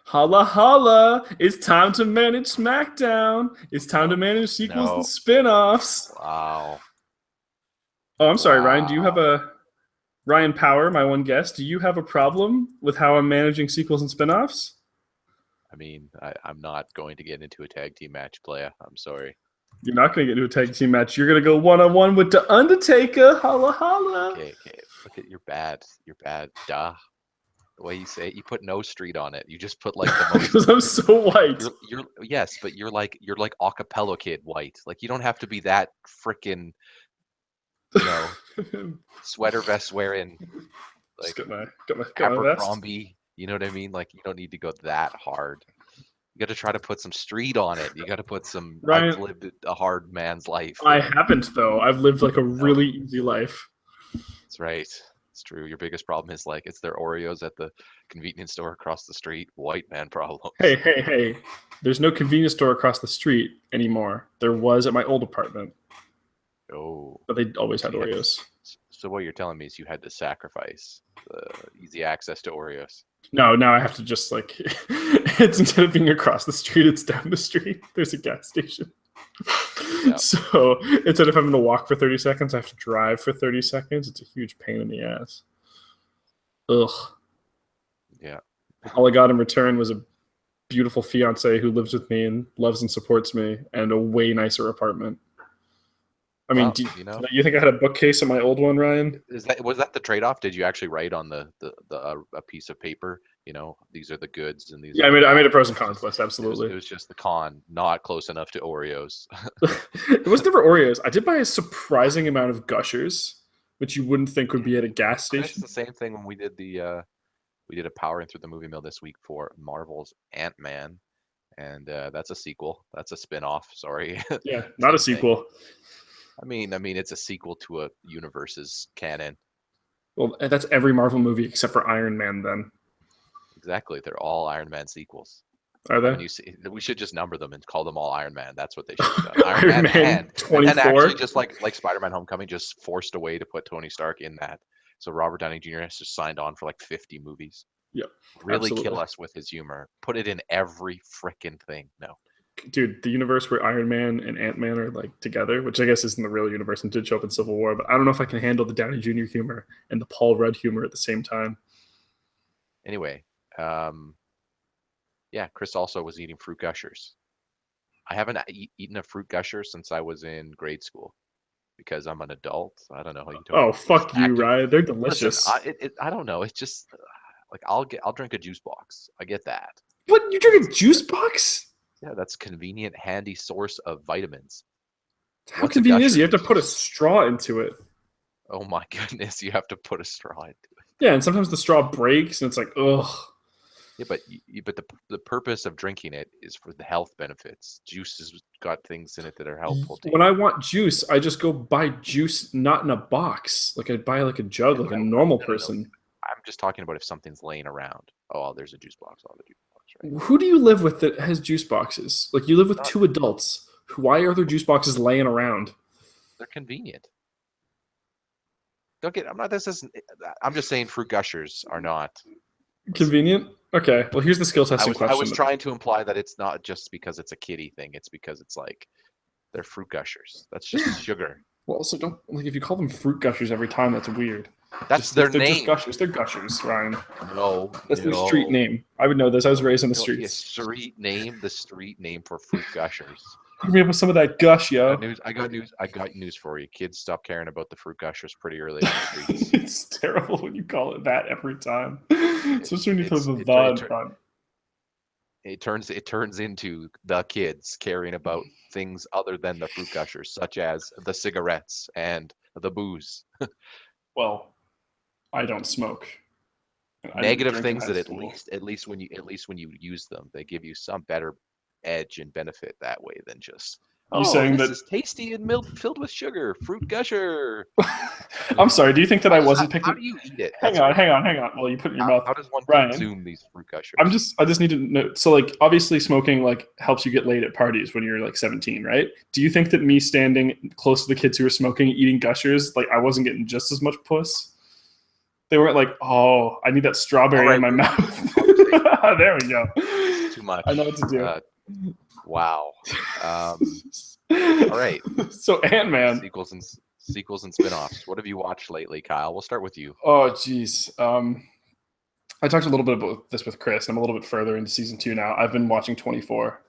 Holla holla! It's time to manage SmackDown. It's time to manage sequels and No. spin-offs. Wow. Oh, I'm sorry, Ryan. Do you have Wow. a Ryan Power, my one guest? Do you have a problem with how I'm managing sequels and spin-offs? I mean, I'm not going to get into a tag team match, playa. I'm sorry. You're not going to get into a tag team match. You're going to go one-on-one with the Undertaker. Holla holla! Okay, okay. Look at you're bad. You're bad. Duh. The way you say it, you put no street on it. You just put like the most. Because I'm so white. You're yes, but you're like acapella kid white. Like you don't have to be that freaking you know sweater vest wearing Just like got my vest. Abercrombie. You know what I mean? Like you don't need to go that hard. You got to try to put some street on it. You got to put some. I've Ryan, lived a hard man's life. I haven't though. I've lived like a No, really easy life. that's right. It's true. Your biggest problem is like it's their Oreos at the convenience store across the street. White man Hey, problems. hey, hey. There's no convenience store across the street anymore. There was at my old apartment, Oh, but they always so had you had to. Oreos. So what you're telling me is you had to sacrifice the easy access to Oreos. No, now I have to just like it's instead of being across the street, it's down the street. There's a gas station. Yeah. So instead of having to walk for 30 seconds, I have to drive for 30 seconds. It's a huge pain in the ass. Ugh. Yeah. All I got in return was a beautiful fiance who lives with me and loves and supports me, and a way nicer apartment. I mean, Well, you know, you think I had a bookcase in my old one, Ryan? was that the trade-off? Did you actually write on a piece of paper? These are the goods and these Yeah, are the I made a bads. pros Or and it's cons just list. it was Absolutely. it was just the con, not close enough to Oreos. It was never Oreos. I did buy a surprising amount of Gushers, which you wouldn't think would be at a gas And it's station. the same thing when we did a powering through the movie mill this week for Marvel's Ant-Man, and that's a sequel. That's a spin-off. Sorry, Yeah, not a same thing. sequel. I mean, it's a sequel to a universe's canon. Well, that's every Marvel movie except for Iron Man. Then Exactly, they're all Iron Man sequels. are they? When you see, we should just number them and call them all Iron Man. That's what they should have done. Iron Iron Man Man and then actually 24. just like Spider-Man: Homecoming, just forced a way to put Tony Stark in that. So Robert Downey Jr. has just signed on for like 50 movies. Yep, Really kill absolutely. us with his humor. Put it in every freaking thing. No. Dude, the universe where Iron Man and Ant Man are like together, which I guess isn't the real universe and did show up in Civil War, but I don't know if I can handle the Downey Jr. humor and the Paul Rudd humor at the same time. Anyway, yeah, Chris also was eating fruit gushers. I haven't eaten a fruit gusher since I was in grade school because I'm an adult. I don't know how you told Oh, me. Just fuck you, active. Ryan. They're Listen, delicious. I don't know. It's just like I'll drink a juice box. I get that. What? You drink That's a juice box? yeah, that's convenient, handy source of vitamins. How What's a convenient is it? gusher? You have to It's put a just straw into it. oh my goodness, you have to put a straw into it. Yeah, and sometimes the straw breaks and it's like, ugh. Yeah, but the purpose of drinking it is for the health benefits. Juice has got things in it that are helpful to When you. I want juice, I just go buy juice not in a box. Like I buy like a jug Yeah, like but a normal no. person. I'm just talking about if something's laying around. Oh, there's a juice box. Oh, the juice box, right? Who do you live with that has juice boxes? Like you live with Not two adults. Why are there juice boxes laying around? they're convenient. Don't get. I'm not. This isn't. I'm just saying fruit gushers are not. Listen, Convenient? Okay. Well, here's the skill I testing was I was question. trying to imply that it's not just because it's a kiddie thing. It's because it's like they're fruit gushers. That's just sugar. Well, also don't like if you call them fruit gushers every time. That's weird. That's Just their if they're just name. gushers, they're gushers, Ryan. No, That's their street no, name. I would know this. I was no. raised in the No, yeah, streets. street name. The street name for fruit gushers. Hook me up with some of that gush, I got yo. news. I got news. I got news for you. Kids, stop caring about the fruit gushers pretty early on the streets. It's terrible when you call it that every time, It, especially when you throw it's the it, tur- it, in tur- front. it turns into the kids caring about things other than the fruit gushers, such as the cigarettes and the booze. Well, I don't smoke. And I didn't Negative drink in things high that at school. least at least when you use them, they give you some better edge and benefit that way than just You oh, saying this that? is tasty and milk filled with sugar, fruit gusher. I I'm mean, sorry. Do you think that how I does how, wasn't how picking? do you eat it? Hang That's on, what hang on, hang on. Well, you put it in your mouth, how does one Ryan. consume these fruit gushers? I just need to know. So, like, obviously, smoking like helps you get laid at parties when you're like 17, right? Do you think that me standing close to the kids who are smoking, eating gushers, like I wasn't getting just as much puss? They weren't like, oh, I need that All strawberry in right, my we're mouth. conversation. There we go. too much. I know what to do. Wow. All right. So Ant-Man. Sequels and spinoffs. What have you watched lately, Kyle? We'll start with you. Oh, geez. I talked a little bit about this with Chris. I'm a little bit further into season 2 now. I've been watching 24.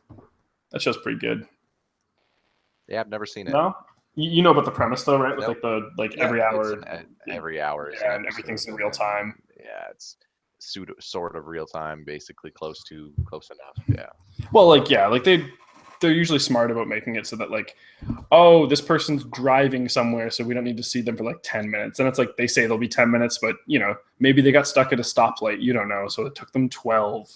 That show's pretty good. Yeah, I've never seen it. No? You know about the premise though, right? With Nope. every hour. Every hour. Yeah, and everything's in real time. Yeah, it's sort of real time, basically close enough. Yeah. Well, they're usually smart about making it so that this person's driving somewhere, so we don't need to see them for 10 minutes. And it's they say they'll be 10 minutes, but maybe they got stuck at a stoplight. You don't know, so it took them 12.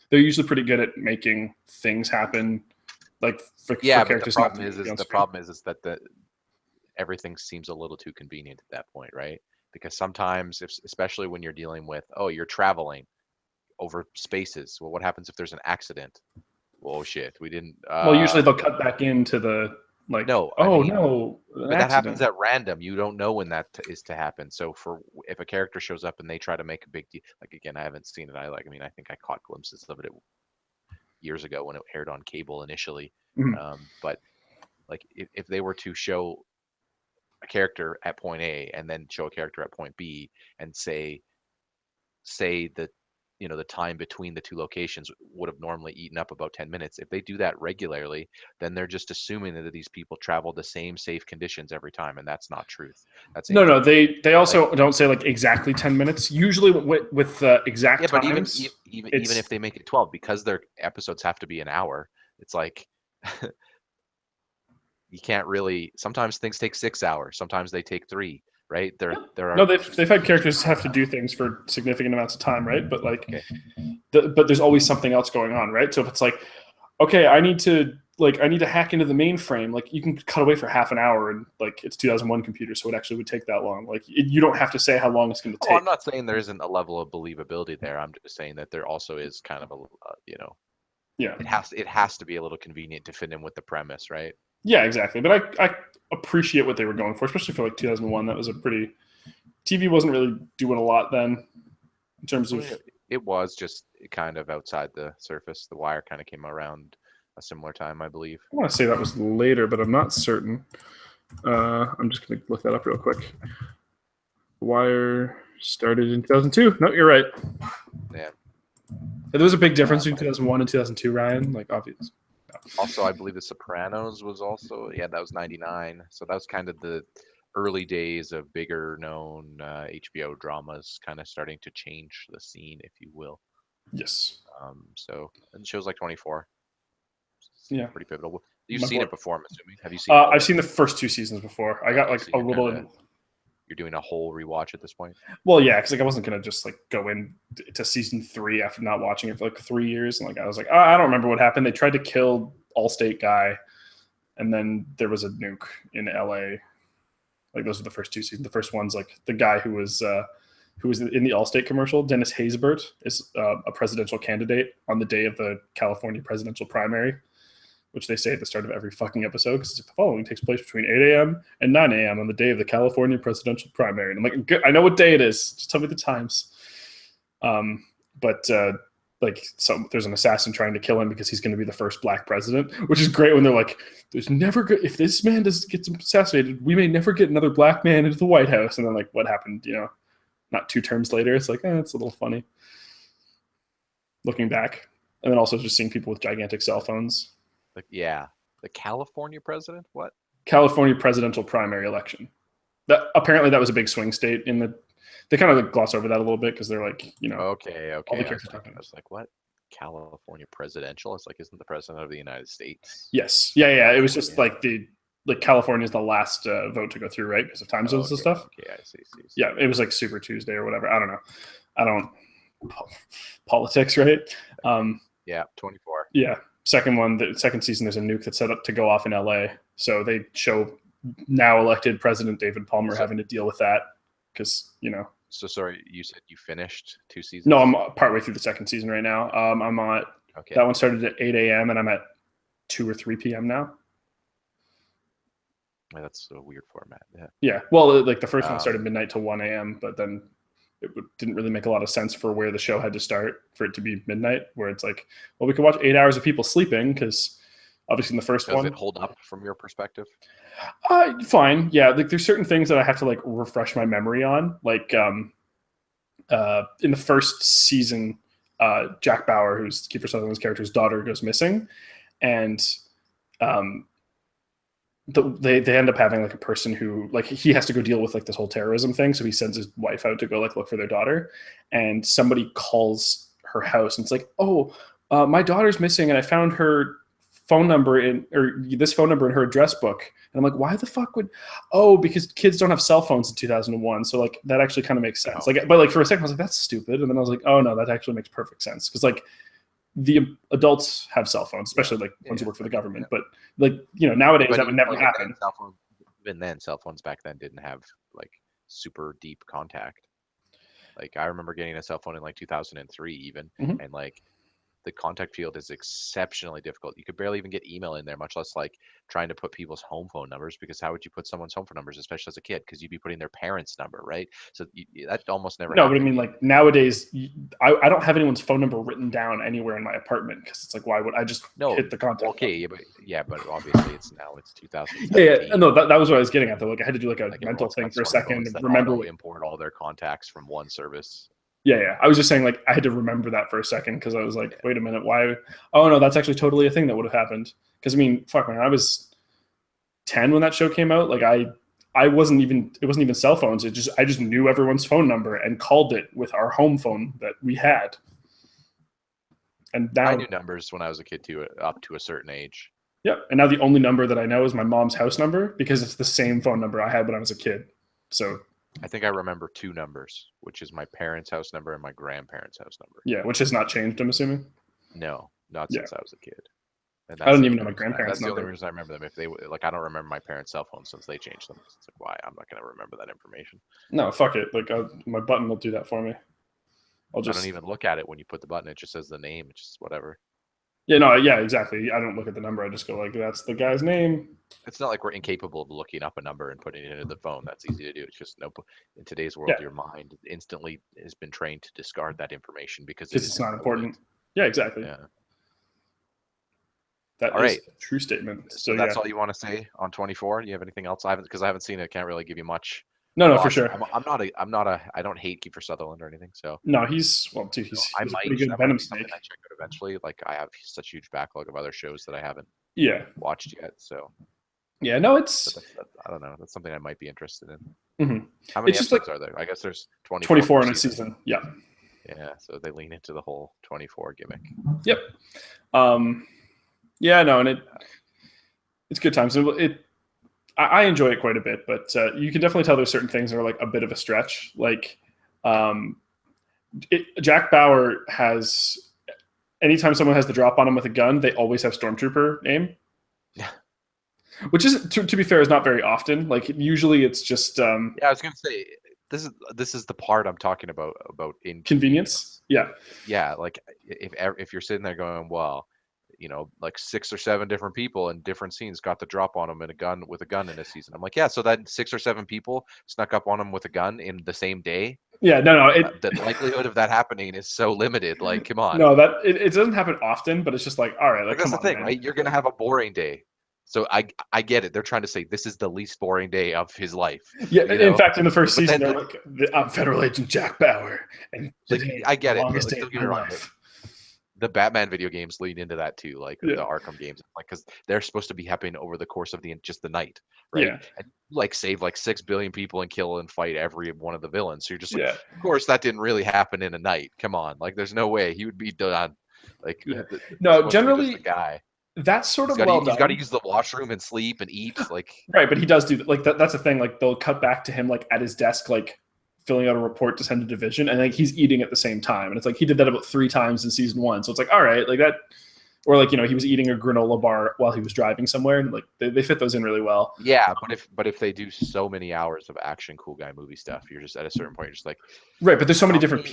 They're usually pretty good at making things happen. For characters. The problem is that everything seems a little too convenient at that point, right? Because sometimes, especially when you're dealing with, you're traveling over spaces. Well, what happens if there's an accident? Well, shit, we didn't. Usually they'll cut back into the No. But that happens at random. You don't know when that is to happen. So if a character shows up and they try to make a big deal, again, I haven't seen it. I think I caught glimpses of it years ago when it aired on cable initially. Mm-hmm. But if they were to show a character at point A and then show a character at point B and say that the time between the two locations would have normally eaten up about 10 minutes. If they do that regularly, then they're just assuming that these people travel the same safe conditions every time, and that's not truth. No. They also don't say exactly 10 minutes. Usually with exact times. But even if they make it 12, because their episodes have to be an hour, it's you can't really. Sometimes things take 6 hours. Sometimes they take 3. Right? They've had characters have to do things for significant amounts of time, right? But but there's always something else going on, right? So if it's okay, I need to hack into the mainframe, you can cut away for half an hour, and it's 2001 computer, so it actually would take that long. You don't have to say how long it's going to take. I'm not saying there isn't a level of believability there. I'm just saying that there also is kind of yeah, it has to be a little convenient to fit in with the premise, right? Yeah, exactly. But I appreciate what they were going for, especially for 2001. That was TV wasn't really doing a lot then in terms of. It was just kind of outside the surface. The Wire kind of came around a similar time, I believe. I want to say that was later, but I'm not certain. I'm just going to look that up real quick. The Wire started in 2002. No, you're right. Yeah. There was a big difference between 2001 and 2002, Ryan. Obvious. Also, I believe The Sopranos was also, that was 99. So that was kind of the early days of bigger known HBO dramas kind of starting to change the scene, if you will. Yes. And shows like 24. Yeah. Pretty pivotal. You've seen it before, I'm assuming. Have you seen it? I've seen the first 2 seasons before. I got a little. You're doing a whole rewatch at this point? Well, yeah, because I wasn't gonna just go in to season 3 after not watching it for 3 years, and I was I don't remember what happened. They tried to kill Allstate guy, and then there was a nuke in LA. Those are the first 2 seasons. The first one's the guy who was in the Allstate commercial. Dennis Haysbert is a presidential candidate on the day of the California presidential primary, which they say at the start of every fucking episode, because the following takes place between 8 a.m. and 9 a.m. on the day of the California presidential primary. And I'm good, I know what day it is. Just tell me the times. So there's an assassin trying to kill him because he's going to be the first black president, which is great when they're there's never good, if this man gets assassinated, we may never get another black man into the White House. And then what happened, not 2 terms later, it's it's a little funny looking back. And then also just seeing people with gigantic cell phones. The California president? What? California presidential primary election. Apparently that was a big swing state they kind of gloss over that a little bit because they're Okay. all the characters I was what? California presidential? It's isn't the president of the United States? Yes. Yeah. It was just California is the last vote to go through, right? Because of time zones and stuff. Okay, I see. Yeah, it was Super Tuesday or whatever. I don't know. I don't politics, right? 24. Yeah. The second season, there's a nuke that's set up to go off in LA. So they show now elected President David Palmer having to deal with that because, So sorry, you said you finished 2 seasons? No, I'm partway through the second season right now. I'm at, that one started at 8 a.m. and I'm at 2 or 3 p.m. now. That's a weird format. Yeah. Yeah. Well, the first one started midnight to 1 a.m., but then didn't really make a lot of sense for where the show had to start for it to be midnight, where it's like, well, we could watch 8 hours of people sleeping, because obviously in the first one. Does it hold up from your perspective? Fine. Yeah. Like there's certain things that I have to like refresh my memory on. Like in the first season, Jack Bauer, who's Kiefer Sutherland's character's daughter, goes missing. And they end up having like a person who like he has to go deal with like this whole terrorism thing. So he sends his wife out to go like look for their daughter, and somebody calls her house and it's like, oh, my daughter's missing and I found her phone number in her address book. And I'm like, why the fuck would, because kids don't have cell phones in 2001. So like that actually kind of makes sense. Like, but like for a second I was like, that's stupid. And then I was like, oh no, that actually makes perfect sense. Cause like the adults have cell phones, especially like ones who work for the government. But like, nowadays that would never happen. Even then, cell phones back then didn't have like super deep contact. Like I remember getting a cell phone in like 2003 even. Mm-hmm. And like the contact field is exceptionally difficult. You could barely even get email in there, much less like trying to put people's home phone numbers, because how would you put someone's home phone numbers, especially as a kid? Because you'd be putting their parents' number, right? So that almost never happened. But I mean, like nowadays, I don't have anyone's phone number written down anywhere in my apartment, because it's like, why would I just hit the contact? Okay, but obviously it's 2017. Yeah, no, that was what I was getting at though. Like I had to do like a mental thing for a second and remember import all their contacts from one service. Yeah. I was just saying, like, I had to remember that for a second, because I was like, wait a minute, why? Oh, no, that's actually totally a thing that would have happened. Because, I mean, fuck, man, I was 10 when that show came out. Like, it wasn't even cell phones. I just knew everyone's phone number and called it with our home phone that we had. And now, I knew numbers when I was a kid, too, up to a certain age. Yeah, and now the only number that I know is my mom's house number, because it's the same phone number I had when I was a kid. So I think I remember 2 numbers, which is my parents' house number and my grandparents' house number. Yeah, which has not changed, I'm assuming. No, not since I was a kid. And I don't even know my grandparents' number. That's the only reason I remember them. If they like, I don't remember my parents' cell phones since they changed them. It's like, why? I'm not going to remember that information. No, fuck it. Like my button will do that for me. I don't even look at it when you put the button. It just says the name. It's just whatever. Yeah, exactly. I don't look at the number. I just go like, that's the guy's name. It's not like we're incapable of looking up a number and putting it into the phone. That's easy to do. It's just in today's world, your mind instantly has been trained to discard that information because it's not important. Yeah, exactly. Yeah. That is a true statement. So that's all you want to say on 24? Do you have anything else? I haven't seen it. Can't really give you much. No, for sure. I don't hate Kiefer Sutherland or anything. So no, he's a pretty good Venom snake. I check out eventually. Like I have such a huge backlog of other shows that I haven't watched yet. So yeah, no, it's I don't know. That's something I might be interested in. Mm-hmm. How many episodes are there? I guess there's 24 in a season. Yeah. Yeah, so they lean into the whole 24 gimmick. Yep. Yeah, no, and it's good times. I enjoy it quite a bit, but you can definitely tell there's certain things that are like a bit of a stretch. Like Jack Bauer has, anytime someone has the drop on him with a gun, they always have Stormtrooper aim. Yeah. Which is, to be fair, is not very often. Like usually it's just. Yeah, I was gonna say this is the part I'm talking about inconvenience. Yeah. Yeah, like if you're sitting there going, well, like 6 or 7 different people in different scenes got the drop on him with a gun in a season. I'm like, yeah, so that 6 or 7 people snuck up on him with a gun in the same day. Yeah, no. The likelihood of that happening is so limited. Like, come on. No, it doesn't happen often, but it's just like, all right, like that's the thing, man. right? You're gonna have a boring day. So I get it. They're trying to say this is the least boring day of his life. Yeah, in fact, in the first season, they're like, I'm Federal Agent Jack Bauer, and like, I get it. Longest day of my life. The Batman video games lead into that too, like the Arkham games, like because they're supposed to be happening over the course of just the night, right? Yeah. And like save like 6 billion people and kill and fight every one of the villains. So you're just like, of course that didn't really happen in a night. Come on, like there's no way he would be done. Like no, generally the guy. That's sort of done. He's got to use the washroom and sleep and eat, like right. But he does do like that. That's the thing. Like they'll cut back to him like at his desk, like filling out a report to send to division, and like he's eating at the same time. And it's like he did that about 3 times in season 1. So it's like, all right, like that. Or like, he was eating a granola bar while he was driving somewhere, and like they fit those in really well. Yeah, but if they do so many hours of action cool guy movie stuff, you're just at a certain point you're just like, right. But there's so many different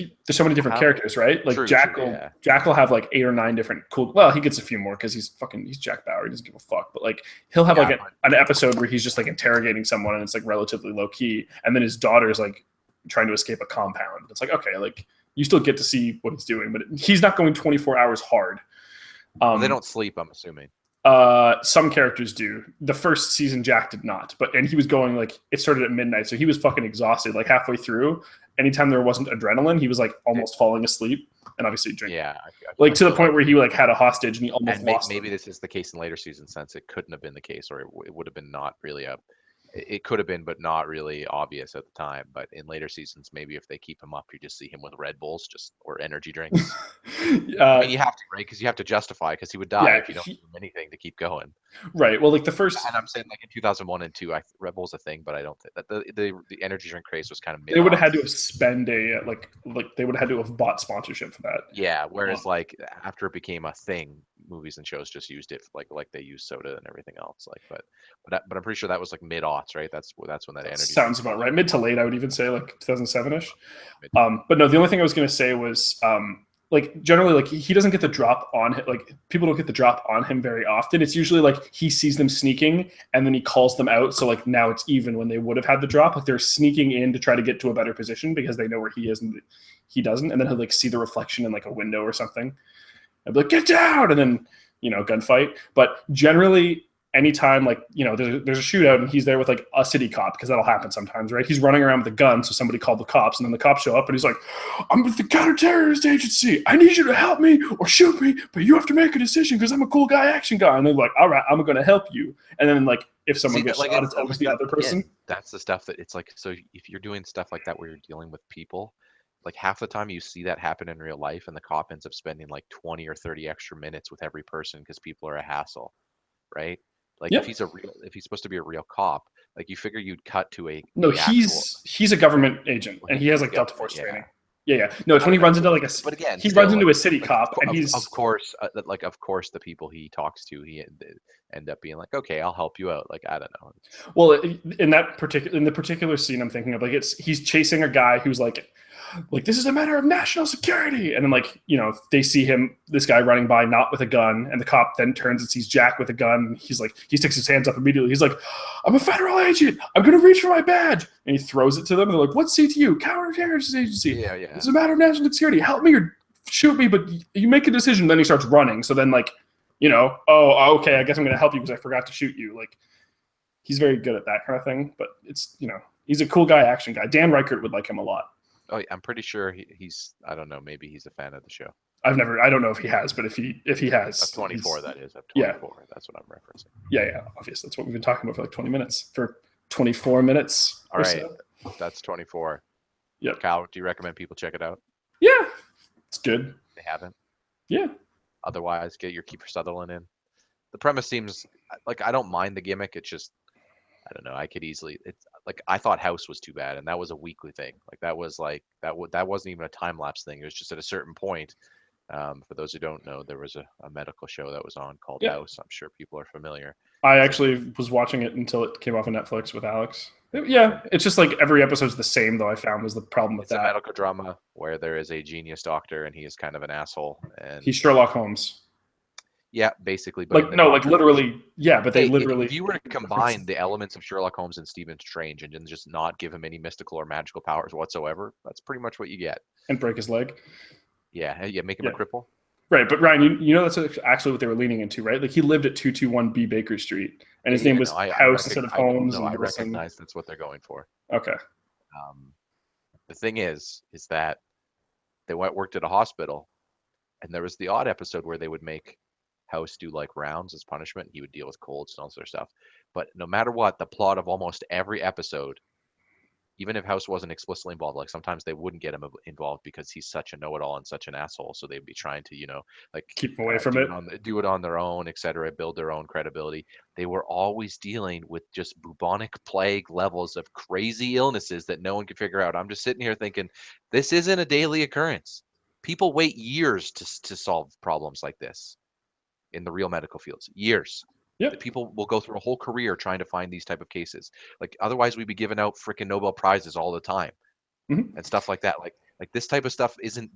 characters, right? Like Jack will have like 8 or 9 different cool. Well, he gets a few more because he's Jack Bauer. He doesn't give a fuck. But like he'll have an episode where he's just like interrogating someone, and it's like relatively low key, and then his daughter's like trying to escape a compound. It's like, okay, like you still get to see what he's doing, but he's not going 24 hours hard. Well, they don't sleep, I'm assuming. Some characters do. The first season, Jack did not, and he was going like it started at midnight, so he was fucking exhausted. Like halfway through, anytime there wasn't adrenaline, he was like almost falling asleep, and obviously drinking. Yeah, like to the point where he like had a hostage and he almost lost. Maybe this is the case in later seasons, since it couldn't have been the case, or it would have been not really a. It could have been, but not really obvious at the time. But in later seasons, maybe if they keep him up, you just see him with Red Bulls, or energy drinks. I mean, you have to, right? Because you have to justify, because he would die if you don't give him anything to keep going. Right. Well, like the first, and I'm saying like in 2001 and 2, Red Bull's a thing, but I don't think that the energy drink craze was kind of. They would have had to have spent like they would have had to have bought sponsorship for that. Yeah. Whereas like after it became a thing, movies and shows just used it like they use soda and everything else. Like, but I'm pretty sure that was like mid-aughts, right? That's when that energy sounds about right. Mid to late, I would even say like 2007ish. But no, the only thing I was going to say was like generally like he doesn't get the drop on him. Like people don't get the drop on him very often. It's usually like he sees them sneaking and then he calls them out. So like now it's even when they would have had the drop. Like they're sneaking in to try to get to a better position because they know where he is and he doesn't. And then he'll like see the reflection in like a window or something. I'd be like, get down, and then gunfight. But generally, anytime like there's a shootout and he's there with like a city cop, because that'll happen sometimes, right? He's running around with a gun, so somebody called the cops, and then the cops show up and he's like, I'm with the counterterrorist agency. I need you to help me or shoot me, but you have to make a decision because I'm a cool guy, action guy. And they're like, all right, I'm going to help you. And then like if someone gets shot, it's always the other person. That's the stuff that it's like. So if you're doing stuff like that where you're dealing with people, like half the time you see that happen in real life, and the cop ends up spending like 20 or 30 extra minutes with every person because people are a hassle, right? Like if he's supposed to be a real cop, like you figure you'd cut to a he's a government agent and he has like Delta Force training. Yeah. No, it's when he runs into like but again, he runs into a city cop, and he's of course the people he talks to, he end up being like, okay, I'll help you out. Like I don't know. Well, in the particular scene I'm thinking of, like he's chasing a guy who's like this is a matter of national security, and then like they see this guy running by not with a gun, and the cop then turns and sees Jack with a gun, and he's like, he sticks his hands up immediately. He's like, I'm a federal agent, I'm gonna reach for my badge, and he throws it to them, and they're like, what's CTU? Counterterrorist agency. Yeah. It's a matter of national security, help me or shoot me, but you make a decision. Then he starts running, so then like oh okay, I guess I'm gonna help you because I forgot to shoot you. Like he's very good at that kind of thing, but it's he's a cool guy, action guy. Dan Reichert would like him a lot. Oh, I'm pretty sure he's. I don't know. Maybe he's a fan of the show. I don't know if he has, but if he has, of 24, that is. Of 24, yeah. That's what I'm referencing. Yeah. Obviously, that's what we've been talking about for like 20 minutes. For 24 minutes. All right, that's 24. Yeah. Kyle, do you recommend people check it out? Yeah, it's good. They haven't. Yeah. Otherwise, get your Kiefer Sutherland in. The premise seems like I don't mind the gimmick. It's just I don't know. I could easily. It's like I thought House was too bad, and that was a weekly thing. Like that was like that wasn't even a time lapse thing. It was just at a certain point. For those who don't know, there was a medical show that was on called House. I'm sure people are familiar. I actually was watching it until it came off on Netflix with Alex. Yeah, it's just like every episode's the same, though. I found was the problem with that. It's a medical drama where there is a genius doctor, and he is kind of an asshole. And he's Sherlock Holmes. Yeah, basically. But literally. Yeah, but they literally. If you were to combine the elements of Sherlock Holmes and Stephen Strange and just not give him any mystical or magical powers whatsoever, that's pretty much what you get. And break his leg. Yeah, make him a cripple. Right, but Ryan, you know that's actually what they were leaning into, right? Like he lived at 221B Baker Street, and his name was House instead of Holmes. I recognize that's what they're going for. Okay. The thing is that they worked at a hospital, and there was the odd episode where they would make House do like rounds as punishment. He would deal with colds and all sort of stuff. But no matter what, the plot of almost every episode, even if House wasn't explicitly involved, like sometimes they wouldn't get him involved because he's such a know-it-all and such an asshole. So they'd be trying to, like keep him away from it, do it on their own, etc., build their own credibility. They were always dealing with just bubonic plague levels of crazy illnesses that no one could figure out. I'm just sitting here thinking, this isn't a daily occurrence. People wait years to solve problems like this. In the real medical fields, years. Yeah, people will go through a whole career trying to find these type of cases. Like otherwise, we'd be giving out freaking Nobel prizes all the time, and stuff like that. Like this type of stuff isn't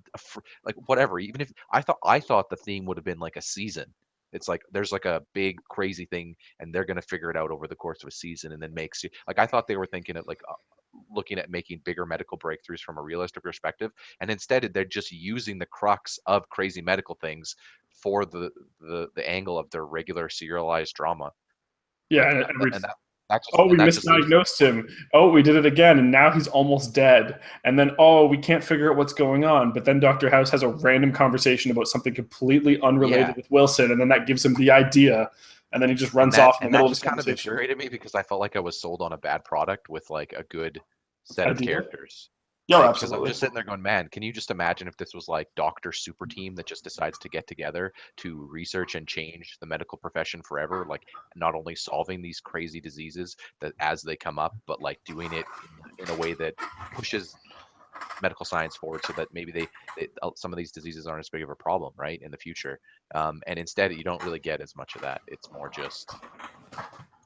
like whatever. Even if I thought the theme would have been like a season. It's like there's like a big crazy thing, and they're gonna figure it out over the course of a season, and then makes you like I thought they were thinking of like looking at making bigger medical breakthroughs from a realistic perspective, and instead they're just using the crux of crazy medical things for the angle of their regular serialized drama. Yeah, Like, oh, we that just leaves. misdiagnosed him. Oh, we did it again, and now he's almost dead. And then, oh, we can't figure out what's going on. But then Dr. House has a random conversation about something completely unrelated Yeah. with Wilson, and then that gives him the idea, and then he just runs off in the middle of this kind of conversation. infuriated me because I felt like I was sold on a bad product with like a good set of characters. Yeah, Like, absolutely. because I'm just sitting there going, man, can you just imagine if this was like Doctor Super Team that just decides to get together to research and change the medical profession forever? Like, not only solving these crazy diseases that as they come up, but like doing it in a way that pushes medical science forward so that maybe some of these diseases aren't as big of a problem, right, in the future. And instead, you don't really get as much of that. It's more just,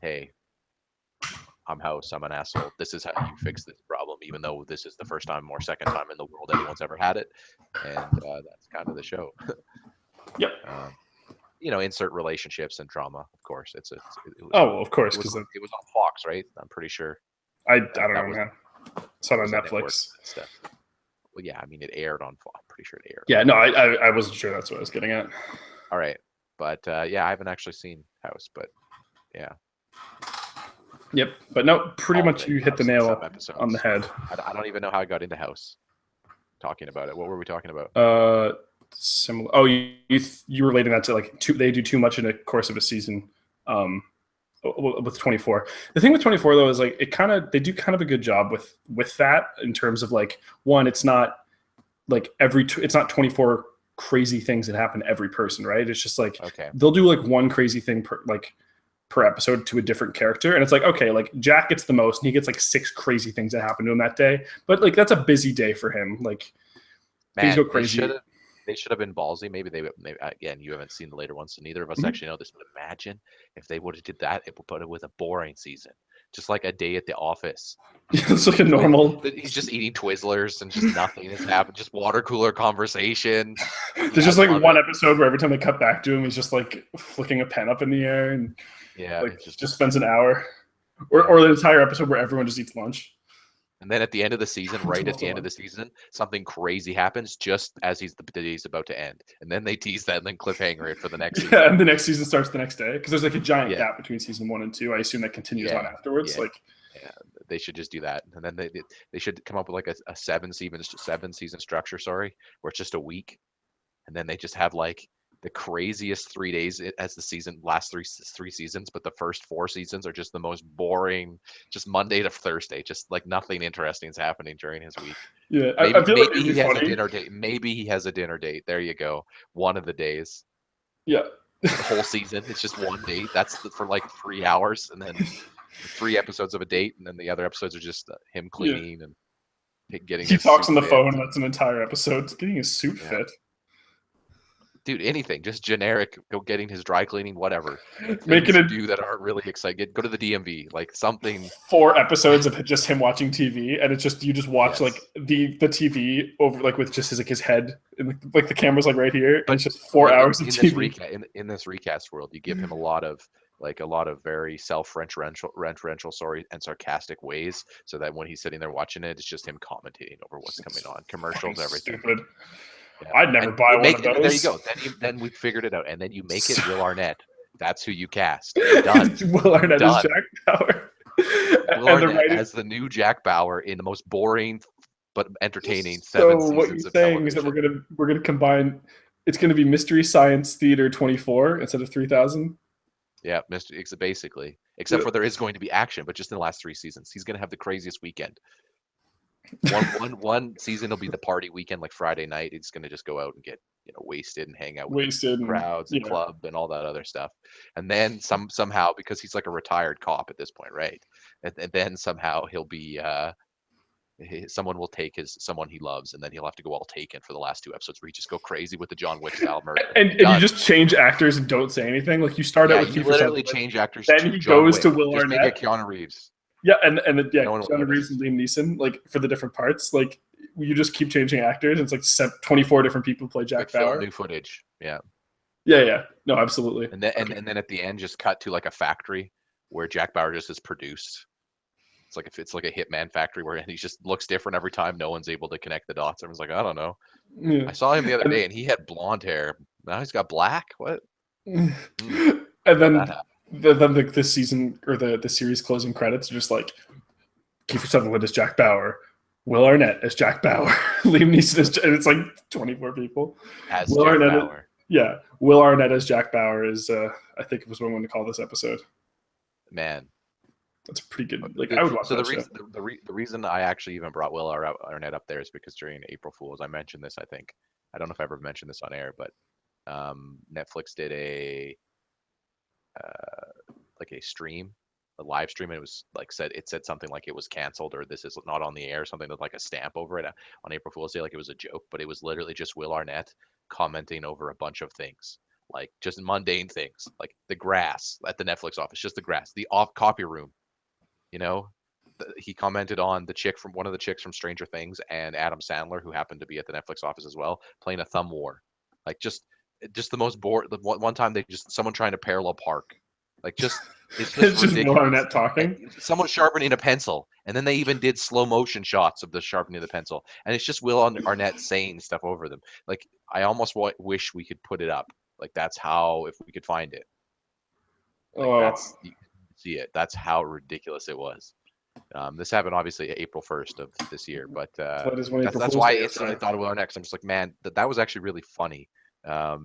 hey, I'm House, I'm an asshole. This is how you fix this problem, even though this is the first time or second time in the world anyone's ever had it. And that's kind of the show. Yep. Insert relationships and drama, of course. Of course, because it was on Fox, right? I'm pretty sure. I don't know, man. It's on Netflix. Stuff. Well, yeah, I mean, it aired on Fox. I'm pretty sure it aired. Yeah, no, I wasn't sure that's what I was getting at. All right. But yeah, I haven't actually seen House, but yeah. Yep, but no, pretty much you hit the nail on the head. I don't even know how I got into House. Talking about it. What were we talking about? Similar. Oh, you relating that to like they do too much in the course of a season. With 24. The thing with 24 though is like they do kind of a good job with that in terms of like, one, it's not like it's not 24 crazy things that happen to every person, right? It's just like, okay, they'll do like one crazy thing per episode to a different character, and it's like, okay, like Jack gets the most and he gets like 6 crazy things that happen to him that day, but like that's a busy day for him. Like, things go crazy. They should have been ballsy. Maybe again, you haven't seen the later ones, so neither of us actually know this. But imagine if they would have did that. It would put it with a boring season, just like a day at the office. It's like a normal. He's just eating Twizzlers and just nothing has happened. Just water cooler conversation. There's just like one episode where every time they cut back to him, he's just like flicking a pen up in the air, and like just spends an hour, or the entire episode where everyone just eats lunch. And then at the end of the season, something crazy happens just as the day's about to end. And then they tease that and then cliffhanger it for the next season. Yeah, and the next season starts the next day. Because there's like a giant gap between season 1 and 2. I assume that continues on afterwards. Yeah, they should just do that. And then they should come up with like a 7 season structure, where it's just a week. And then they just have like the craziest 3 days as the season lasts three seasons, but the first 4 seasons are just the most boring, just Monday to Thursday, just like nothing interesting is happening during his week. Yeah, maybe he has a dinner date. Maybe he has a dinner date. There you go. One of the days. Yeah. The whole season, it's just one date. That's for like 3 hours, and then 3 episodes of a date, and then the other episodes are just him cleaning and getting. He talks on the phone, and that's an entire episode. Getting his suit fit. Dude, anything, just generic. Go getting his dry cleaning, whatever. Making it do that aren't really excited. Go to the DMV, like something. 4 episodes of just him watching TV, and it's just you just watch like the TV over like with just his head, and like the camera's like right here, and it's just 4 hours of TV. In this recast world, you give him a lot of very self-referential, sorry, and sarcastic ways, so that when he's sitting there watching it, it's just him commentating over what's coming on, commercials, everything. Stupid. Yeah. I'd never buy one of those. There you go. Then we figured it out, and then you make it Will Arnett. That's who you cast. Done. Will Arnett is Jack Bauer. Will Arnett as the new Jack Bauer in the most boring but entertaining 7 seasons of television. So what you're saying is that we're gonna combine. It's gonna be Mystery Science Theater 24 instead of 3000. Yeah, basically. Except for there is going to be action, but just in the last 3 seasons, he's gonna have the craziest weekend. One season will be the party weekend, like Friday night. He's gonna just go out and get wasted and hang out with crowds and club and all that other stuff. And then somehow, because he's like a retired cop at this point, right? And then somehow he'll be someone will take someone he loves, and then he'll have to go all Taken for the last 2 episodes, where he just go crazy with the John Wick style murder. And you just change actors and don't say anything. Like you start out with you literally change actors. Then he goes to Will Arnett. Make it Keanu Reeves. Yeah, and Keanu Reeves and Liam Neeson, like for the different parts, like you just keep changing actors. And it's like 24 different people play Jack Bauer. New footage, yeah. No, absolutely. And then at the end, just cut to like a factory where Jack Bauer just is produced. it's like a hitman factory where he just looks different every time. No one's able to connect the dots. Everyone's like, I don't know. Yeah. I saw him the other And day and he had blonde hair. Now he's got black. What? Hmm. and How'd that then happen? this season or the series closing credits are just like Kiefer Sutherland as Jack Bauer, Will Arnett as Jack Bauer, Liam Neeson as, and it's like 24 people. As Will Jack Arnett, Bauer. yeah, Will Arnett as Jack Bauer is I think it was what I wanted to call this episode. Man. That's pretty good. Like I would watch So that show. the reason I actually even brought Will Arnett up there is because during April Fools, I mentioned this. I don't know if I ever mentioned this on air, but Netflix did like a stream, a live stream, and it was like said something like it was canceled or this is not on the air, something with like a stamp over it on April Fool's Day, like it was a joke, but it was literally just Will Arnett commenting over a bunch of things, like just mundane things, like the grass at the Netflix office, just the grass, the off copy room, you know. He commented on the chick from one of the chicks from Stranger Things and Adam Sandler, who happened to be at the Netflix office as well, playing a thumb war, like just the most bored. The one time they just someone trying to parallel park, like just it's just It's just Will ridiculous. Arnett talking. Someone sharpening a pencil, and then they even did slow motion shots of the sharpening of the pencil, and it's just Arnett saying stuff over them. Like I almost wish we could put it up. Like that's how if we could find it. Like Oh, that's you can see it. That's how ridiculous it was. This happened obviously April 1st of this year, but that is when April that's Fool's why Day I is. instantly thought of Will Next. I'm just like, man, that was actually really funny.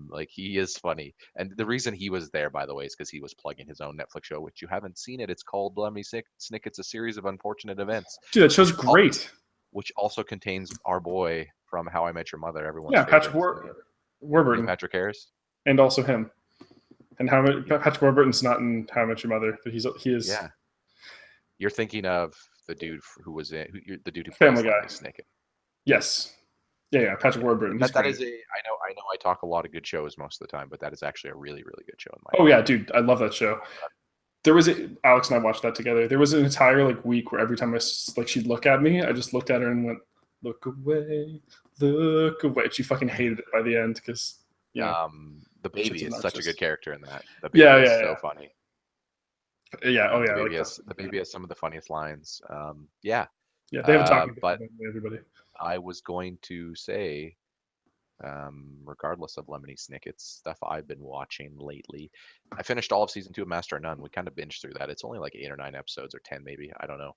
Like he is funny, and the reason he was there, by the way, is because he was plugging his own Netflix show, which you haven't seen it. It's called Lemony Snicket's A Series of Unfortunate Events, Dude, that show's which great. which also contains our boy from How I Met Your Mother, everyone's Yeah, favorite, Neil Warburton, Patrick Harris. and also him. And how Yeah, Patrick Warburton's not in How I Met Your Mother, but he is yeah. You're thinking of the dude who was in the dude who Family plays Guy. Lemony Snicket. Yes, yeah, Patrick Yeah, Warburton. He's that great. is a I know I talk a lot of good shows most of the time, but that is actually a really really good show in my Oh yeah, opinion. dude, I love that show. There was Alex and I watched that together. There was an entire like week where every time she'd look at me, I just looked at her and went, "Look away, look away." She fucking hated it by the end because The shit's baby is such a good obnoxious. character in that. The Yeah, baby is so yeah, funny. yeah, yeah. Oh yeah, I like that. The baby has some of the funniest lines. Yeah. Yeah, they have a talking But point, everybody. I was going to say, regardless of Lemony Snicket's stuff I've been watching lately, I finished all of season 2 of Master of None. We kind of binged through that. It's only like 8 or 9 episodes or 10 maybe. I don't know.